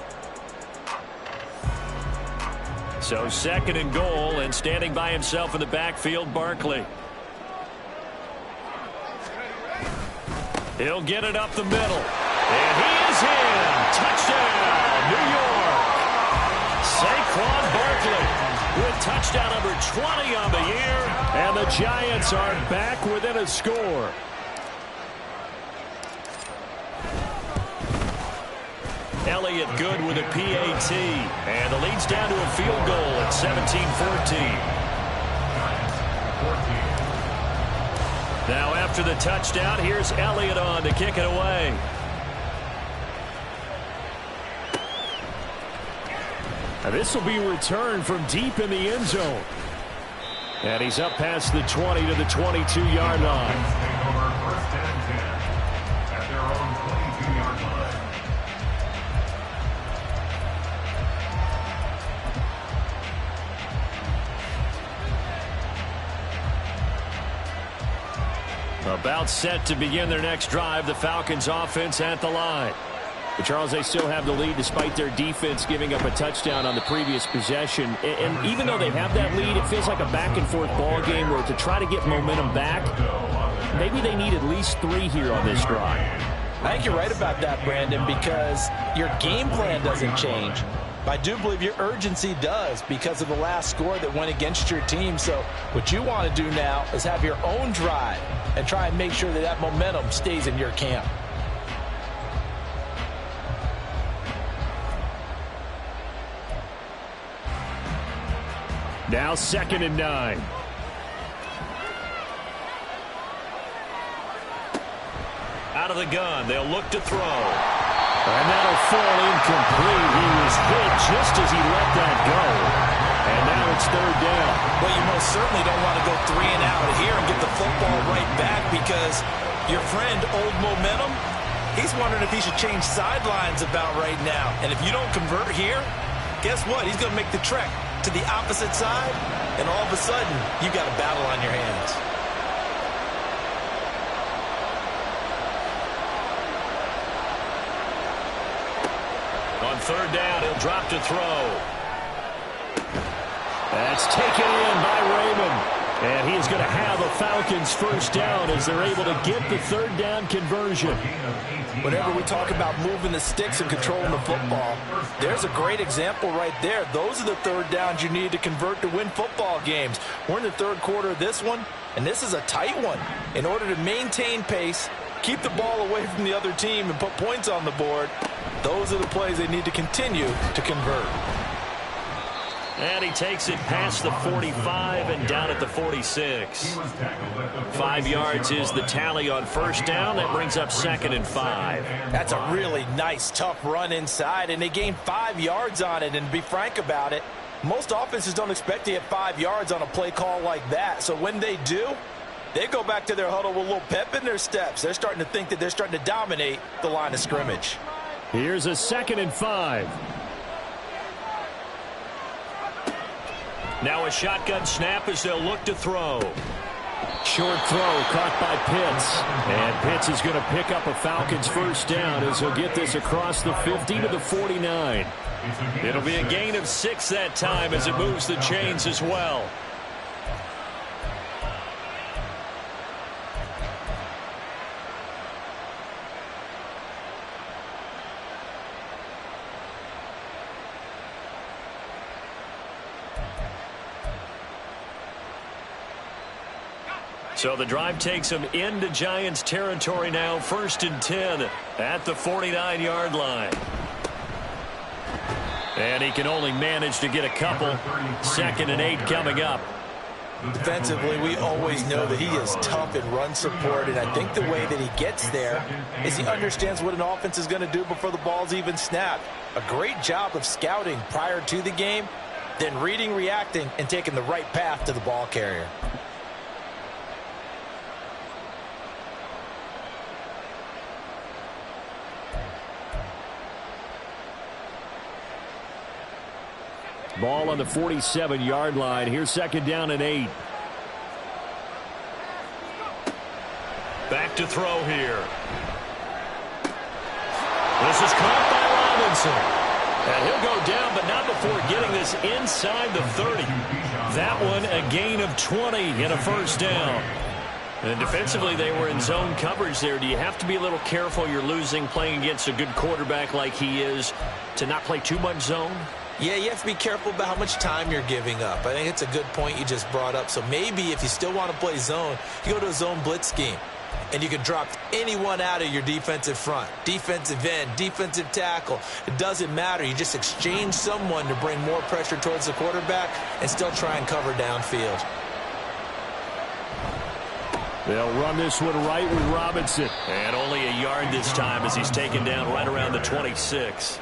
So 2nd and goal, and standing by himself in the backfield, Barkley. He'll get it up the middle. And he is in. Touchdown, New York. Saquon Barkley with touchdown number 20 on the year. And the Giants are back within a score. Elliott good with a PAT. And the lead's down to a field goal at 17-14. Now after the touchdown, here's Elliott on to kick it away. Now this will be returned from deep in the end zone. And he's up past the 20 to the 22-yard line. About set to begin their next drive, the Falcons offense at the line. But Charles, they still have the lead despite their defense giving up a touchdown on the previous possession. And even though they have that lead, it feels like a back-and-forth ball game where to try to get momentum back, maybe they need at least 3 here on this drive. I think you're right about that, Brandon, because your game plan doesn't change. I do believe your urgency does because of the last score that went against your team. So what you want to do now is have your own drive and try and make sure that that momentum stays in your camp. Now 2nd and 9. Out of the gun, they'll look to throw. And that'll fall incomplete. He was hit just as he let that go. And now it's 3rd down. Well, you most certainly don't want to go 3 and out here and get the football right back because your friend, Old Momentum, he's wondering if he should change sidelines about right now. And if you don't convert here, guess what? He's going to make the trek to the opposite side, and all of a sudden, you've got a battle on your hands. On 3rd down, he'll drop to throw. That's taken in by Raymond. And he is going to have a Falcons first down as they're able to get the third down conversion. Whenever we talk about moving the sticks and controlling the football, there's a great example right there. Those are the third downs you need to convert to win football games. We're in the third quarter of this one, and this is a tight one. In order to maintain pace, keep the ball away from the other team, and put points on the board, those are the plays they need to continue to convert. And he takes it past the 45 and down at the 46. 5 yards is the tally on first down. That brings up 2nd and 5. That's a really nice, tough run inside, and they gained 5 yards on it. And to be frank about it, most offenses don't expect to get 5 yards on a play call like that. So when they do, they go back to their huddle with a little pep in their steps. They're starting to think that they're starting to dominate the line of scrimmage. Here's a 2nd and 5. Now a shotgun snap as they'll look to throw. Short throw caught by Pitts. And Pitts is going to pick up a Falcons first down as he'll get this across the 50 to the 49. It'll be a gain of 6 that time as it moves the chains as well. So the drive takes them into Giants territory now, 1st and 10 at the 49-yard line. And he can only manage to get a couple. 2nd and 8 coming up. Defensively, we always know that he is tough in run support, and I think the way that he gets there is he understands what an offense is going to do before the ball's even snapped. A great job of scouting prior to the game, then reading, reacting, and taking the right path to the ball carrier. Ball on the 47-yard line. Here's 2nd down and 8. Back to throw here. This is caught by Robinson. And he'll go down, but not before getting this inside the 30. That one a gain of 20 and a first down. And defensively, they were in zone coverage there. Do you have to be a little careful? You're losing playing against a good quarterback like he is to not play too much zone? Yeah, you have to be careful about how much time you're giving up. I think it's a good point you just brought up. So maybe if you still want to play zone, you go to a zone blitz scheme. And you can drop anyone out of your defensive front. Defensive end, defensive tackle. It doesn't matter. You just exchange someone to bring more pressure towards the quarterback and still try and cover downfield. They'll run this one right with Robinson. And only a yard this time as he's taken down right around the 26.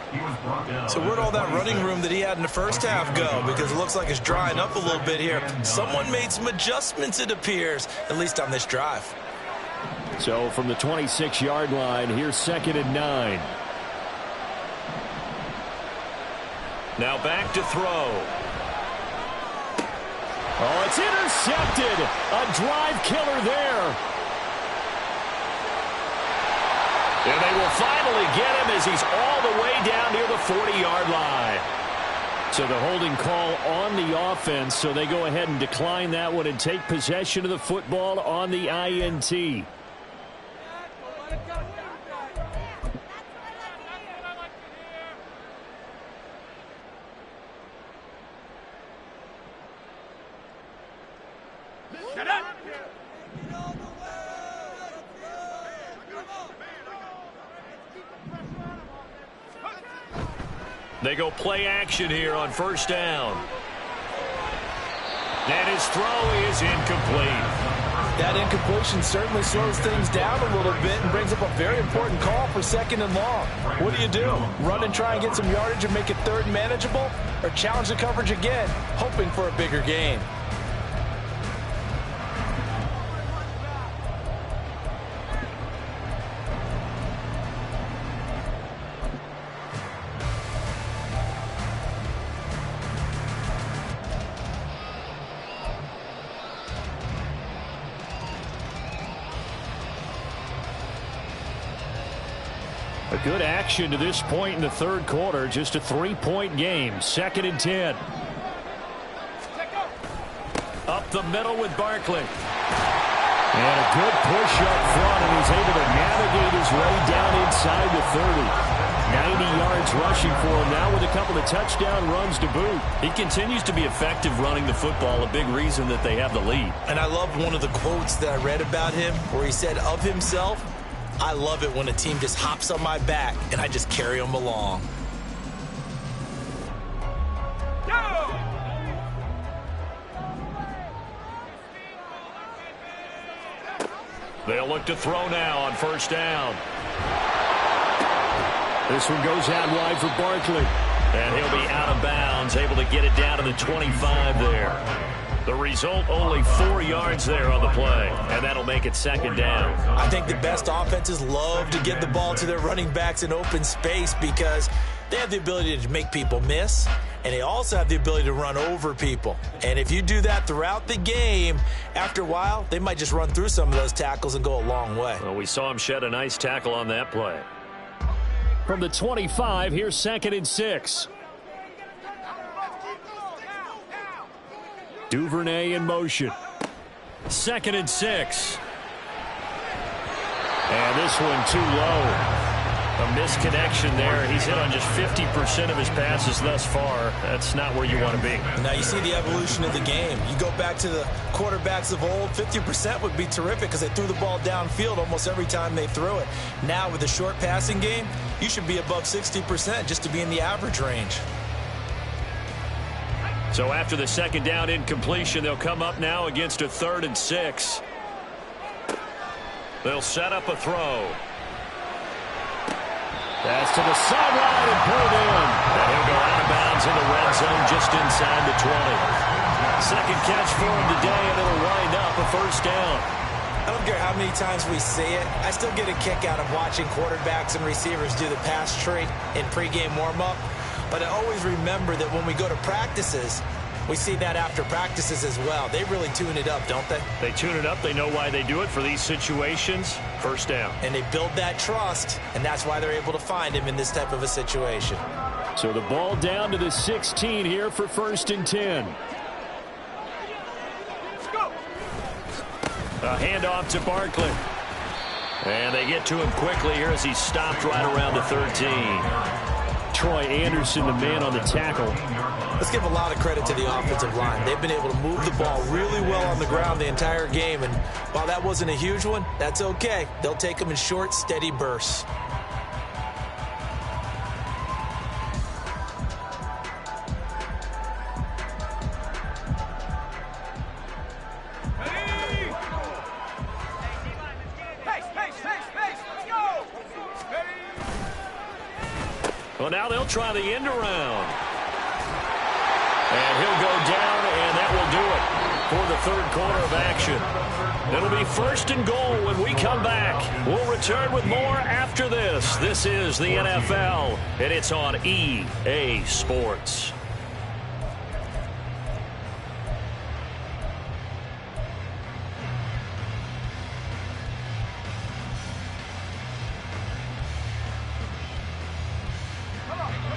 So where'd all that running room that he had in the first half go? Because it looks like it's drying up a little bit here. Someone made some adjustments, it appears, at least on this drive. So from the 26-yard line, here's 2nd and 9. Now back to throw. Oh, it's intercepted. A drive killer there. And they will finally get him as he's all the way down near the 40-yard line. So the holding call on the offense, so they go ahead and decline that one and take possession of the football on the INT. They go play action here on first down. And his throw is incomplete. That incompletion certainly slows things down a little bit and brings up a very important call for 2nd and long. What do? Run and try and get some yardage and make it 3rd and manageable? Or challenge the coverage again, hoping for a bigger gain? A good action to this point in the third quarter. Just a 3-point game. 2nd and 10. Up the middle with Barkley. And a good push up front, and he's able to navigate his way down inside the 30. 90 yards rushing for him now with a couple of touchdown runs to boot. He continues to be effective running the football, a big reason that they have the lead. And I love one of the quotes that I read about him where he said of himself, "I love it when a team just hops on my back and I just carry them along." They'll look to throw now on first down. This one goes out wide for Barkley. And he'll be out of bounds, able to get it down to the 25 there. The result, only 4 yards there on the play. And that'll make it second down. I think the best offenses love to get the ball to their running backs in open space because they have the ability to make people miss, and they also have the ability to run over people. And if you do that throughout the game, after a while, they might just run through some of those tackles and go a long way. Well, we saw him shed a nice tackle on that play. From the 25, here's 2nd and 6. Duvernay in motion. 2nd and 6. And this one too low. A misconnection there. He's hit on just 50% of his passes thus far. That's not where you want to be. Now you see the evolution of the game. You go back to the quarterbacks of old, 50% would be terrific because they threw the ball downfield almost every time they threw it. Now with the short passing game, you should be above 60% just to be in the average range. So after the second down incompletion, they'll come up now against a 3rd and 6. They'll set up a throw. Pass to the sideline and pulled in. And he'll go out of bounds in the red zone just inside the 20. Second catch for him today, and it'll wind up a first down. I don't care how many times we see it. I still get a kick out of watching quarterbacks and receivers do the pass tree in pregame warm-up. But I always remember that when we go to practices, we see that after practices as well. They really tune it up, don't they? They tune it up. They know why they do it for these situations. First down. And they build that trust, and that's why they're able to find him in this type of a situation. So the ball down to the 16 here for 1st and 10. A handoff to Barkley. And they get to him quickly here as he's stopped right around the 13. Troy Anderson, the man on the tackle. Let's give a lot of credit to the offensive line. They've been able to move the ball really well on the ground the entire game. And while that wasn't a huge one, that's okay. They'll take them in short, steady bursts. Well, now they'll try the end around. And he'll go down, and that will do it for the 3rd quarter of action. It'll be 1st and goal when we come back. We'll return with more after this. This is the NFL, and it's on EA Sports.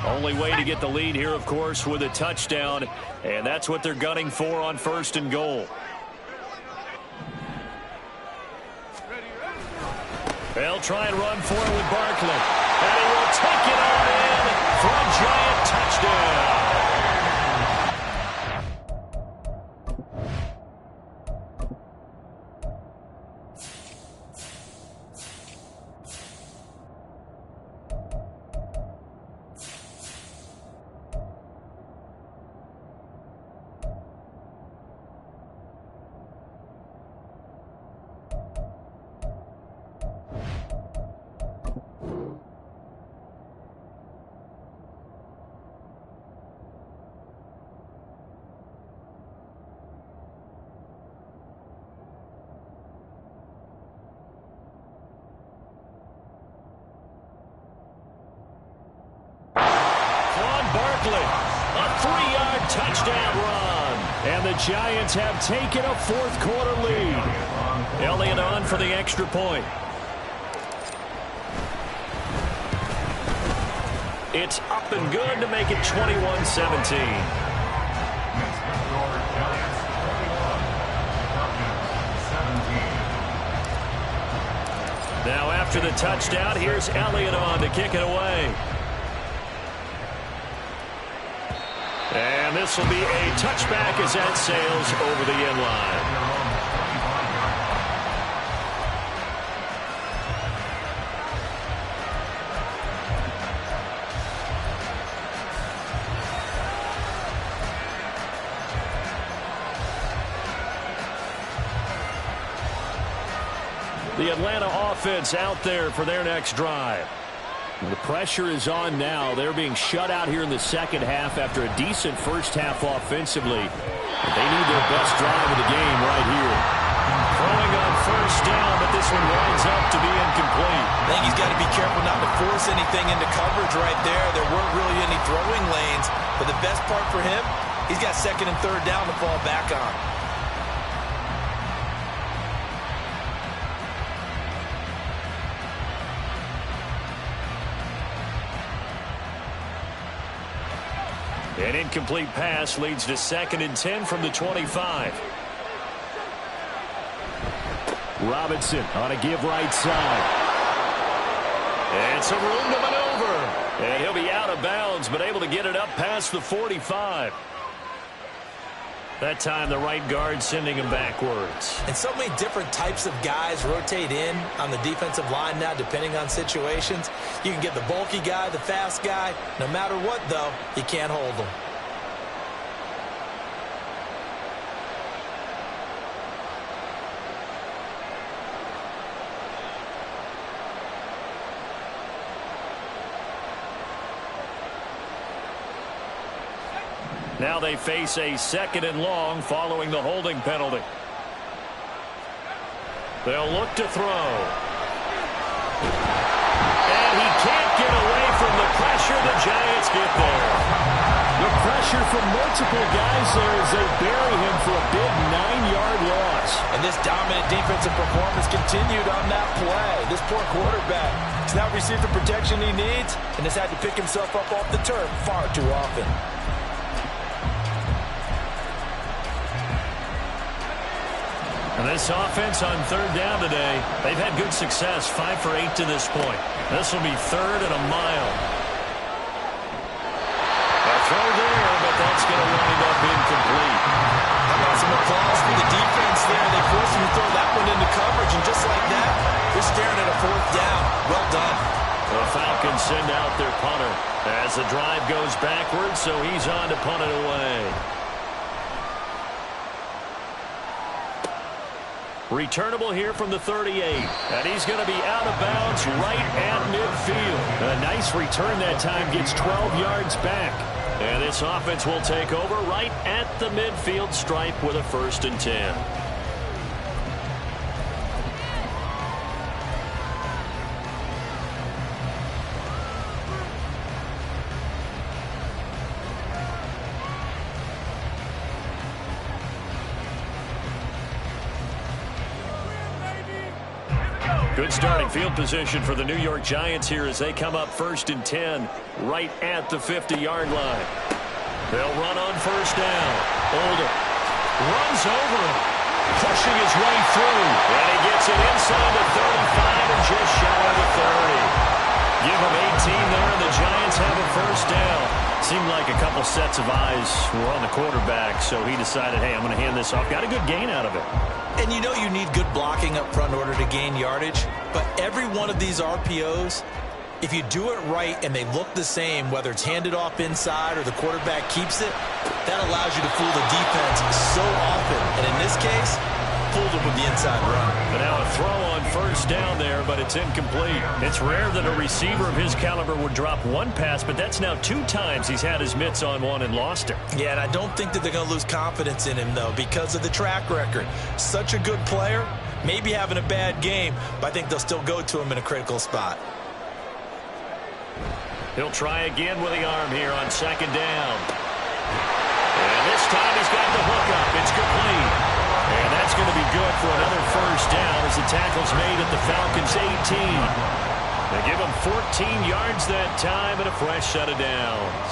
Only way to get the lead here, of course, with a touchdown, and that's what they're gunning for on 1st and goal. They'll try and run for it with Barkley, and he will take it on in for a giant touchdown. A 3-yard touchdown run. And the Giants have taken a 4th quarter lead. Elliott on for the extra point. It's up and good to make it 21-17. Now after the touchdown, here's Elliott on to kick it away. And this will be a touchback as that sails over the end line. The Atlanta offense out there for their next drive. The pressure is on now. They're being shut out here in the second half after a decent first half offensively. They need their best drive of the game right here. Throwing on first down, but this one winds up to be incomplete. I think he's got to be careful not to force anything into coverage right there. There weren't really any throwing lanes, but the best part for him, he's got second and third down to fall back on. An incomplete pass leads to 2nd and 10 from the 25. Robinson on a give right side. And some room to maneuver. And he'll be out of bounds, but able to get it up past the 45. That time the right guard sending him backwards. And so many different types of guys rotate in on the defensive line now depending on situations. You can get the bulky guy, the fast guy. No matter what, though, you can't hold them. Now they face a 2nd and long following the holding penalty. They'll look to throw. And he can't get away from the pressure. The Giants get there. The pressure from multiple guys there as they bury him for a big 9-yard loss. And this dominant defensive performance continued on that play. This poor quarterback has not received the protection he needs and has had to pick himself up off the turf far too often. And this offense on third down today, they've had good success, 5 for 8 to this point. This will be 3rd and a mile. A throw there, but that's going to wind up incomplete. How about some applause for the defense there? They forced him to throw that one into coverage, and just like that, they're staring at a 4th down. Well done. The Falcons send out their punter as the drive goes backwards, so he's on to punt it away. Returnable here from the 38. And he's going to be out of bounds right at midfield. A nice return that time, gets 12 yards back. And this offense will take over right at the midfield stripe with a 1st and 10. Good starting field position for the New York Giants here as they come up 1st and 10 right at the 50-yard line. They'll run on first down. Older runs over him, pushing his way through. And he gets it inside the 35 and just shy of the 30. Give him 18 there, and the Giants have a 1st down. Seemed like a couple sets of eyes were on the quarterback, so he decided, hey, I'm going to hand this off. Got a good gain out of it. And you know you need good blocking up front in order to gain yardage, but every one of these RPOs, if you do it right and they look the same, whether it's handed off inside or the quarterback keeps it, that allows you to fool the defense so often. And in this case, fooled them with the inside run. But now a throw on first down there, but it's incomplete. It's rare that a receiver of his caliber would drop one pass, but that's now 2 times he's had his mitts on one and lost it. Yeah, and I don't think that they're going to lose confidence in him, though, because of the track record. Such a good player, maybe having a bad game, but I think they'll still go to him in a critical spot. He'll try again with the arm here on 2nd down. And this time he's got the hook up. It's complete. And that's going to be good for another 1st down as the tackle's made at the Falcons' 18. They give him 14 yards that time and a fresh set of downs.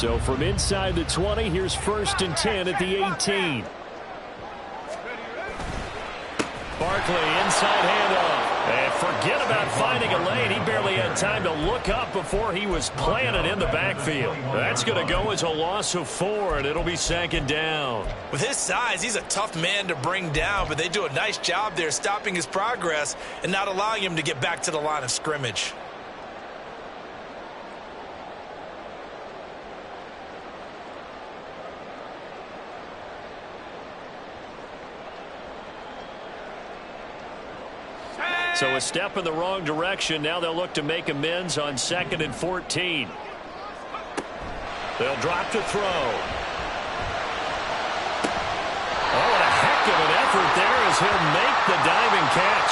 So from inside the 20, here's 1st and 10 at the 18. Barkley, inside handoff. And forget about finding a lane. He barely had time to look up before he was planted in the backfield. That's going to go as a loss of 4, and it'll be 2nd down. With his size, he's a tough man to bring down, but they do a nice job there stopping his progress and not allowing him to get back to the line of scrimmage. So a step in the wrong direction. Now they'll look to make amends on 2nd and 14. They'll drop to throw. Oh, what a heck of an effort there as he'll make the diving catch.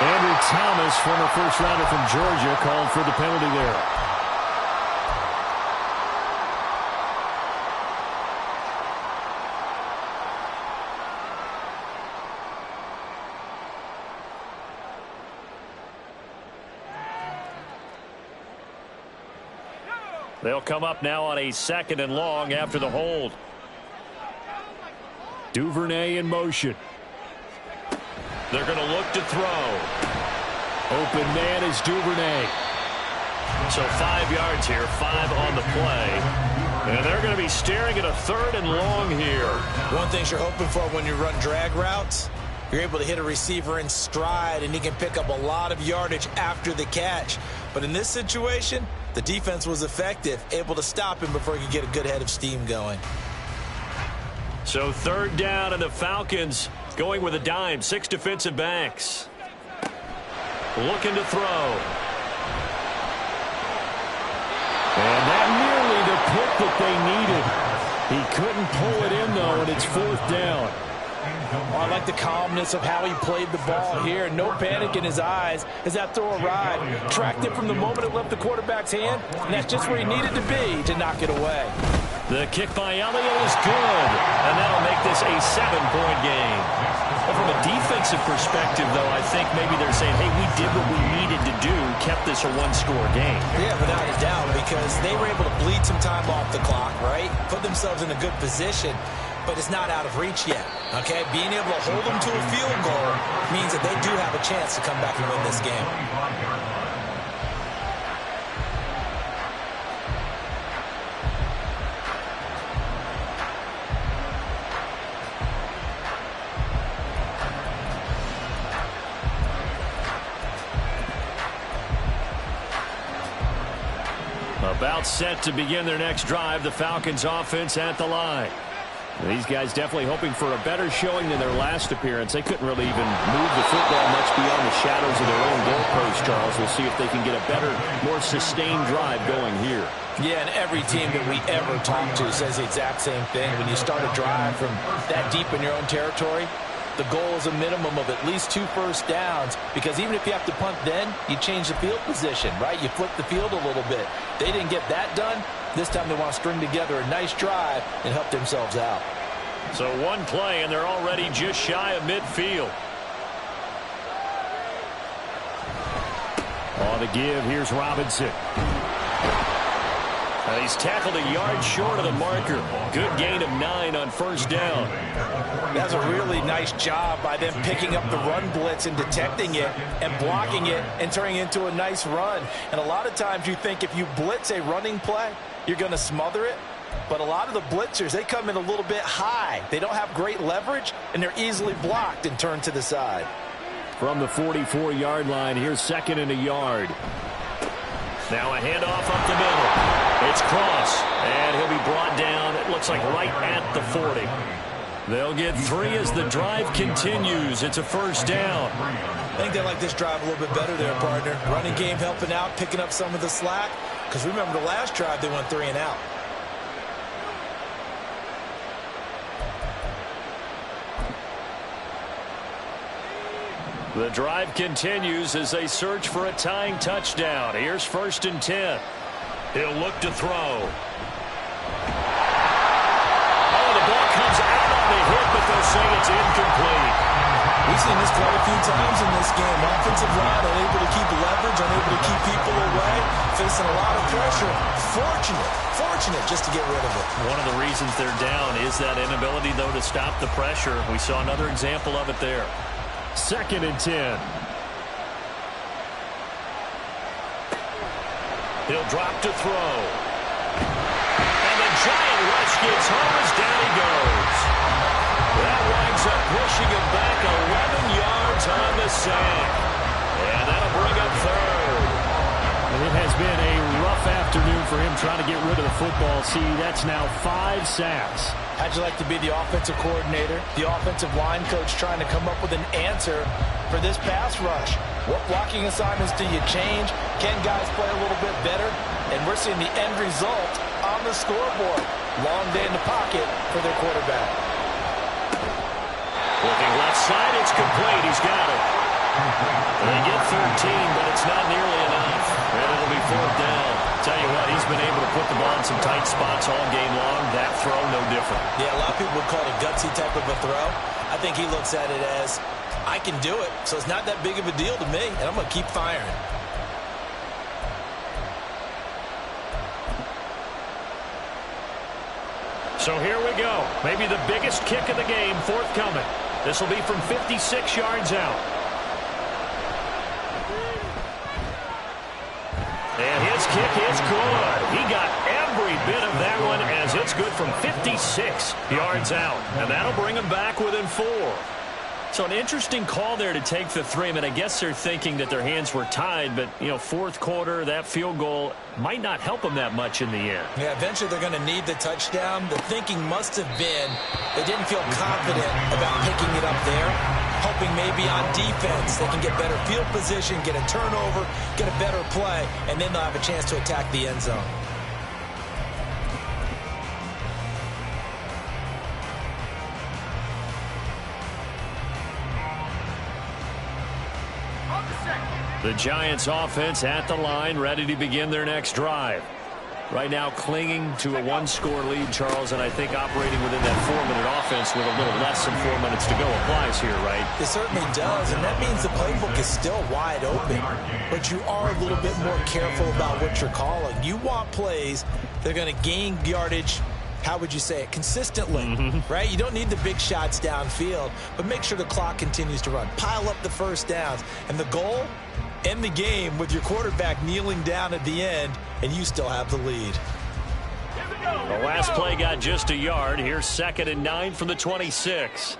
Andrew Thomas, former first-rounder from Georgia, called for the penalty there. They'll come up now on a 2nd and long after the hold. Duvernay in motion. They're going to look to throw. Open man is Duvernay. So 5 yards here, 5 on the play. And they're going to be staring at a 3rd and long here. One thing you're hoping for when you run drag routes, you're able to hit a receiver in stride, and he can pick up a lot of yardage after the catch. But in this situation, the defense was effective, able to stop him before he could get a good head of steam going. So 3rd down, and the Falcons going with a dime. 6 defensive backs. Looking to throw. And that nearly the pick that they needed. He couldn't pull it in, though, and it's 4th down. Oh, I like the calmness of how he played the ball here. No panic in his eyes as that throw arrived. Tracked it from the moment it left the quarterback's hand, and that's just where he needed to be to knock it away. The kick by Elliott is good, and that'll make this a 7-point game. But from a defensive perspective, though, I think maybe they're saying, hey, we did what we needed to do, kept this a 1-score game. Yeah, without a doubt, because they were able to bleed some time off the clock, right? Put themselves in a good position. But it's not out of reach yet, okay? Being able to hold them to a field goal means that they do have a chance to come back and win this game. About set to begin their next drive, the Falcons offense at the line. These guys definitely hoping for a better showing than their last appearance. They couldn't really even move the football much beyond the shadows of their own goalpost, Charles. We'll see if they can get a better, more sustained drive going here. Yeah, and every team that we ever talk to says the exact same thing. When you start a drive from that deep in your own territory, the goal is a minimum of at least 2 first downs, because even if you have to punt then, you change the field position, right? You flip the field a little bit. They didn't get that done. This time they want to string together a nice drive and help themselves out. So 1 play, and they're already just shy of midfield. On the give, here's Robinson. He's tackled a yard short of the marker. Good gain of 9 on 1st down. That's a really nice job by them picking up the run blitz and detecting it and blocking it and turning it into a nice run. And a lot of times you think if you blitz a running play, you're going to smother it. But a lot of the blitzers, they come in a little bit high. They don't have great leverage, and they're easily blocked and turned to the side. From the 44-yard line, here's 2nd and a yard. Now a handoff up the middle. It's Cross, and he'll be brought down, it looks like right at the 40. They'll get 3 as the drive continues. It's a 1st down. I think they like this drive a little bit better there, partner. Running game helping out, picking up some of the slack. Because remember the last drive, they went 3 and out. The drive continues as they search for a tying touchdown. Here's 1st and 10. He'll look to throw. Oh, the ball comes out on the hit, but they'll say it's incomplete. We've seen this quite a few times in this game. Offensive line unable to keep leverage, unable to keep people away, facing a lot of pressure. Fortunate just to get rid of it. One of the reasons they're down is that inability, though, to stop the pressure. We saw another example of it there. 2nd and 10. He'll drop to throw. And the giant rush gets home as down he goes. That winds up pushing him back 11 yards on the sack. And that'll bring up 3rd. It has been a rough afternoon for him trying to get rid of the football. See, that's now 5 sacks. How'd you like to be the offensive coordinator, the offensive line coach trying to come up with an answer for this pass rush? What blocking assignments do you change? Can guys play a little bit better? And we're seeing the end result on the scoreboard. Long day in the pocket for their quarterback. Looking left side, it's complete. He's got it. They get 13, but it's not nearly enough. And it'll be 4th down. Tell you what, he's been able to put the ball in some tight spots all game long. That throw, no different. Yeah, a lot of people would call it a gutsy type of a throw. I think he looks at it as, I can do it, so it's not that big of a deal to me, and I'm going to keep firing. So here we go. Maybe the biggest kick of the game forthcoming. This will be from 56 yards out. And his kick is good. He got every bit of that one as it's good from 56 yards out. And that'll bring him back within 4. So an interesting call there to take the 3. I mean, I guess they're thinking that their hands were tied, but, you know, 4th quarter, that field goal might not help them that much in the end. Yeah, eventually they're going to need the touchdown. The thinking must have been they didn't feel confident about picking it up there, hoping maybe on defense they can get better field position, get a turnover, get a better play, and then they'll have a chance to attack the end zone. The Giants offense at the line, ready to begin their next drive. Right now clinging to a 1-score lead, Charles, and I think operating within that 4-minute offense with a little less than 4 minutes to go applies here, right? It certainly does, and that means the playbook is still wide open, but you are a little bit more careful about what you're calling. You want plays that are going to gain yardage, how would you say it, consistently, right? You don't need the big shots downfield, but make sure the clock continues to run. Pile up the first downs, and the goal, end the game with your quarterback kneeling down at the end, and you still have the lead. The last play got just a yard. Here's 2nd and 9 from the 26.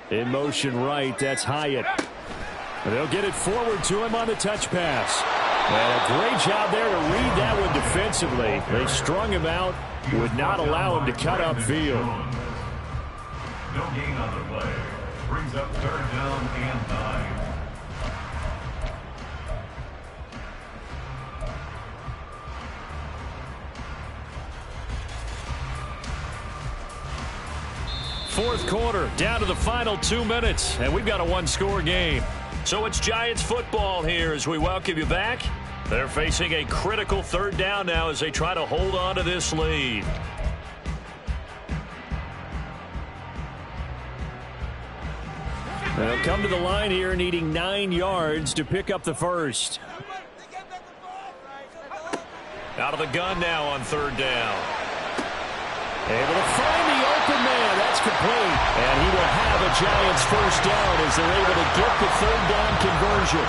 In motion right, that's Hyatt. They'll get it forward to him on the touch pass. And a great job there to read that one defensively. They strung him out, would not allow him to cut upfield. No gain on the play. Brings up 3rd down and 9. Fourth quarter, down to the final 2 minutes, and we've got a 1-score game. So it's Giants football here as we welcome you back. They're facing a critical 3rd down now as they try to hold on to this lead. They'll come to the line here needing 9 yards to pick up the first. Out of the gun now on 3rd down. Able to find the open man. That's complete. And he will have a Giants first down as they're able to get the 3rd down conversion.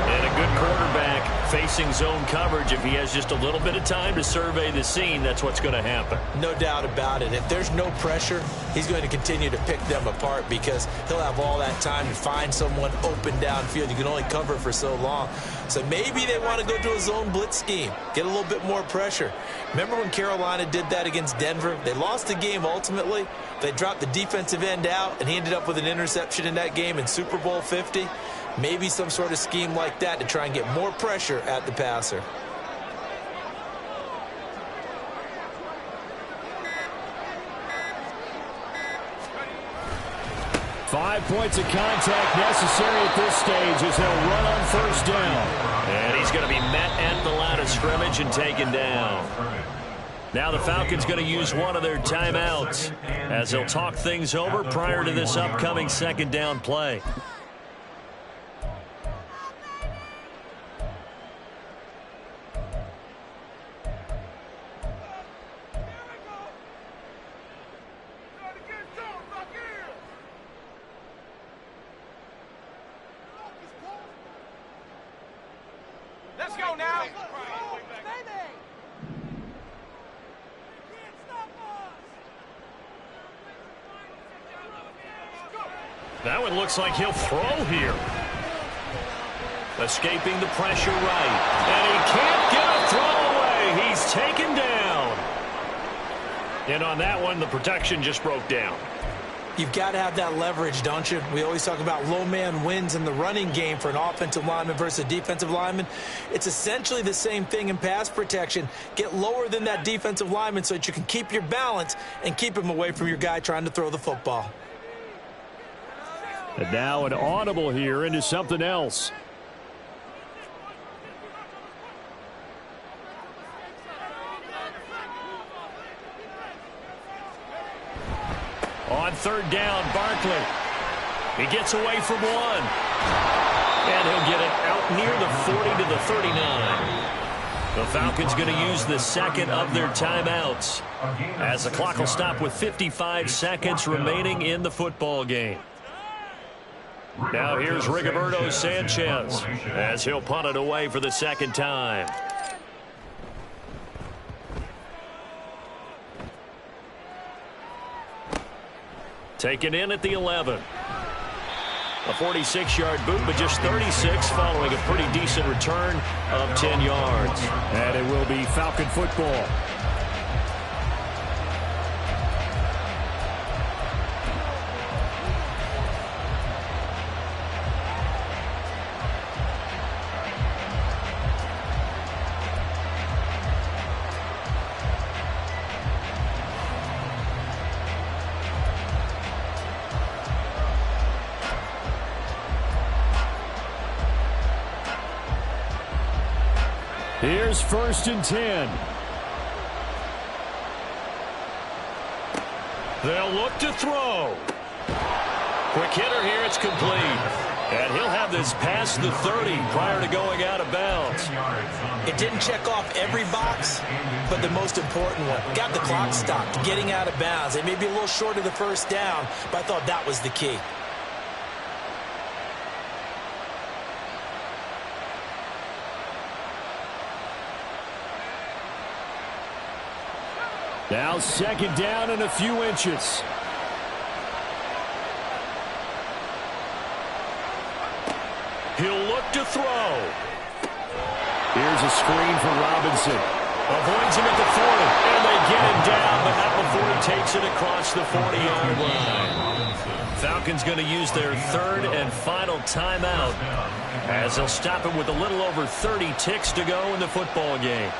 And a good quarterback facing zone coverage. If he has just a little bit of time to survey the scene, that's what's going to happen. No doubt about it. If there's no pressure, he's going to continue to pick them apart because he'll have all that time to find someone open downfield. You can only cover for so long. So maybe they want to go to a zone blitz scheme, get a little bit more pressure. Remember when Carolina did that against Denver? They lost the game ultimately. They dropped the defensive end out, and he ended up with an interception in that game in Super Bowl 50. Maybe some sort of scheme like that to try and get more pressure at the passer. Five points of contact necessary at this stage as they'll run on first down. And he's going to be met at the line of scrimmage and taken down. Now the Falcons going to use one of their timeouts as they'll talk things over prior to this upcoming second down play. Let's go now. That one looks like he'll throw here. Escaping the pressure right. And he can't get a throw away. He's taken down. And on that one, the protection just broke down. You've got to have that leverage, don't you? We always talk about low man wins in the running game for an offensive lineman versus a defensive lineman. It's essentially the same thing in pass protection. Get lower than that defensive lineman so that you can keep your balance and keep him away from your guy trying to throw the football. And now an audible here into something else. On third down, Barkley. He gets away from one. And he'll get it out near the 40 to the 39. The Falcons going to use the second of their timeouts as the clock will stop with 55 seconds remaining in the football game. Now here's Rigoberto Sanchez as he'll punt it away for the second time. Taken in at the 11. A 46-yard boot, but just 36 following a pretty decent return of 10 yards. And it will be Falcon football. Here's 1st and 10. They'll look to throw. Quick hitter here, it's complete. And he'll have this past the 30 prior to going out of bounds. It didn't check off every box, but the most important one. Got the clock stopped, getting out of bounds. It may be a little short of the first down, but I thought that was the key. Now 2nd down and a few inches. He'll look to throw. Here's a screen for Robinson. Avoids him at the 40. And they get him down, but not before he takes it across the 40-yard line. Falcons going to use their third and final timeout as they'll stop it with a little over 30 ticks to go in the football game.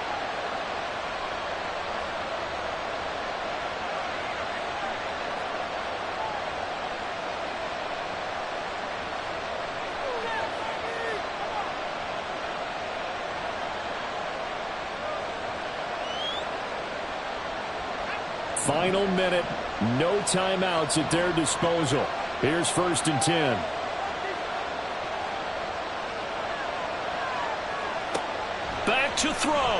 Final minute, no timeouts at their disposal. Here's 1st and 10. Back to throw.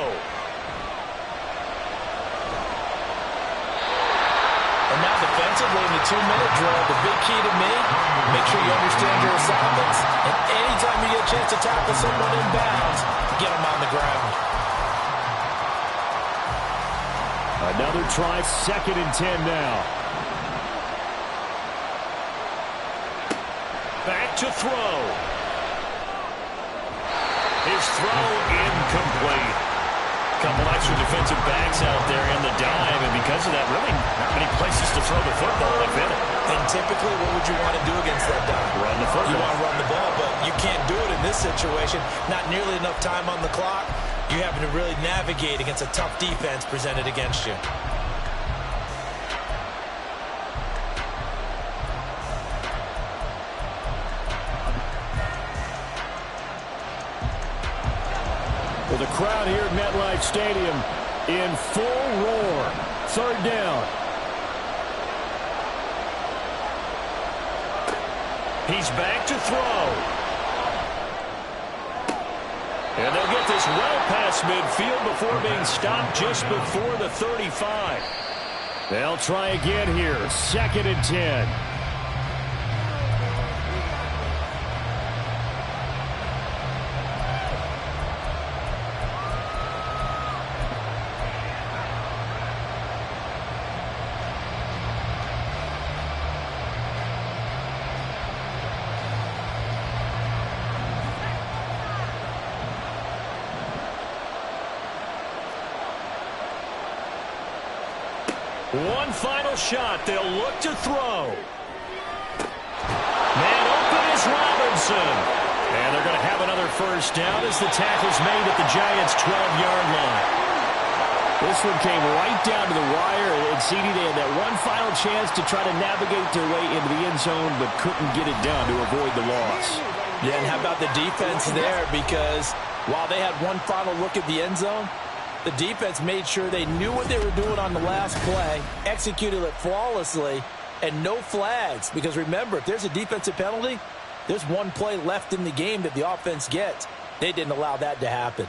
And now defensively in the 2-minute drill, the big key to me, make sure you understand your assignments. And anytime you get a chance to tackle someone in bounds, get them on the ground. Another try, 2nd and 10 now. Back to throw. His throw incomplete. Couple extra defensive backs out there in the dime, and because of that, really not many places to throw the football, if any. And typically, what would you want to do against that dime? Run the football. You want to run the ball, but you can't do it in this situation. Not nearly enough time on the clock. You having to really navigate against a tough defense presented against you. Well, the crowd here at MetLife Stadium in full roar. Third down. He's back to throw. And they'll get this well past midfield before being stopped just before the 35. They'll try again here. 2nd and 10. One final shot. They'll look to throw. Man open is Robinson. And they're going to have another first down as the tackle's made at the Giants' 12-yard line. This one came right down to the wire, and CD, they had that one final chance to try to navigate their way into the end zone, but couldn't get it done to avoid the loss. Yeah, and how about the defense there? Because while they had one final look at the end zone, the defense made sure they knew what they were doing on the last play, executed it flawlessly, and no flags. Because remember, if there's a defensive penalty, there's one play left in the game that the offense gets. They didn't allow that to happen.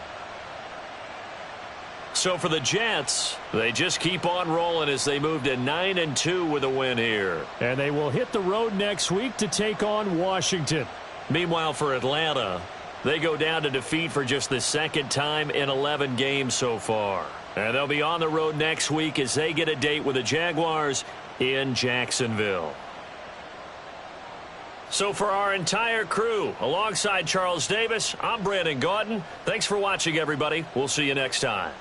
So for the Jets, they just keep on rolling as they move to 9-2 with a win here. And they will hit the road next week to take on Washington. Meanwhile, for Atlanta, they go down to defeat for just the second time in 11 games so far. And they'll be on the road next week as they get a date with the Jaguars in Jacksonville. So for our entire crew, alongside Charles Davis, I'm Brandon Gaudin. Thanks for watching, everybody. We'll see you next time.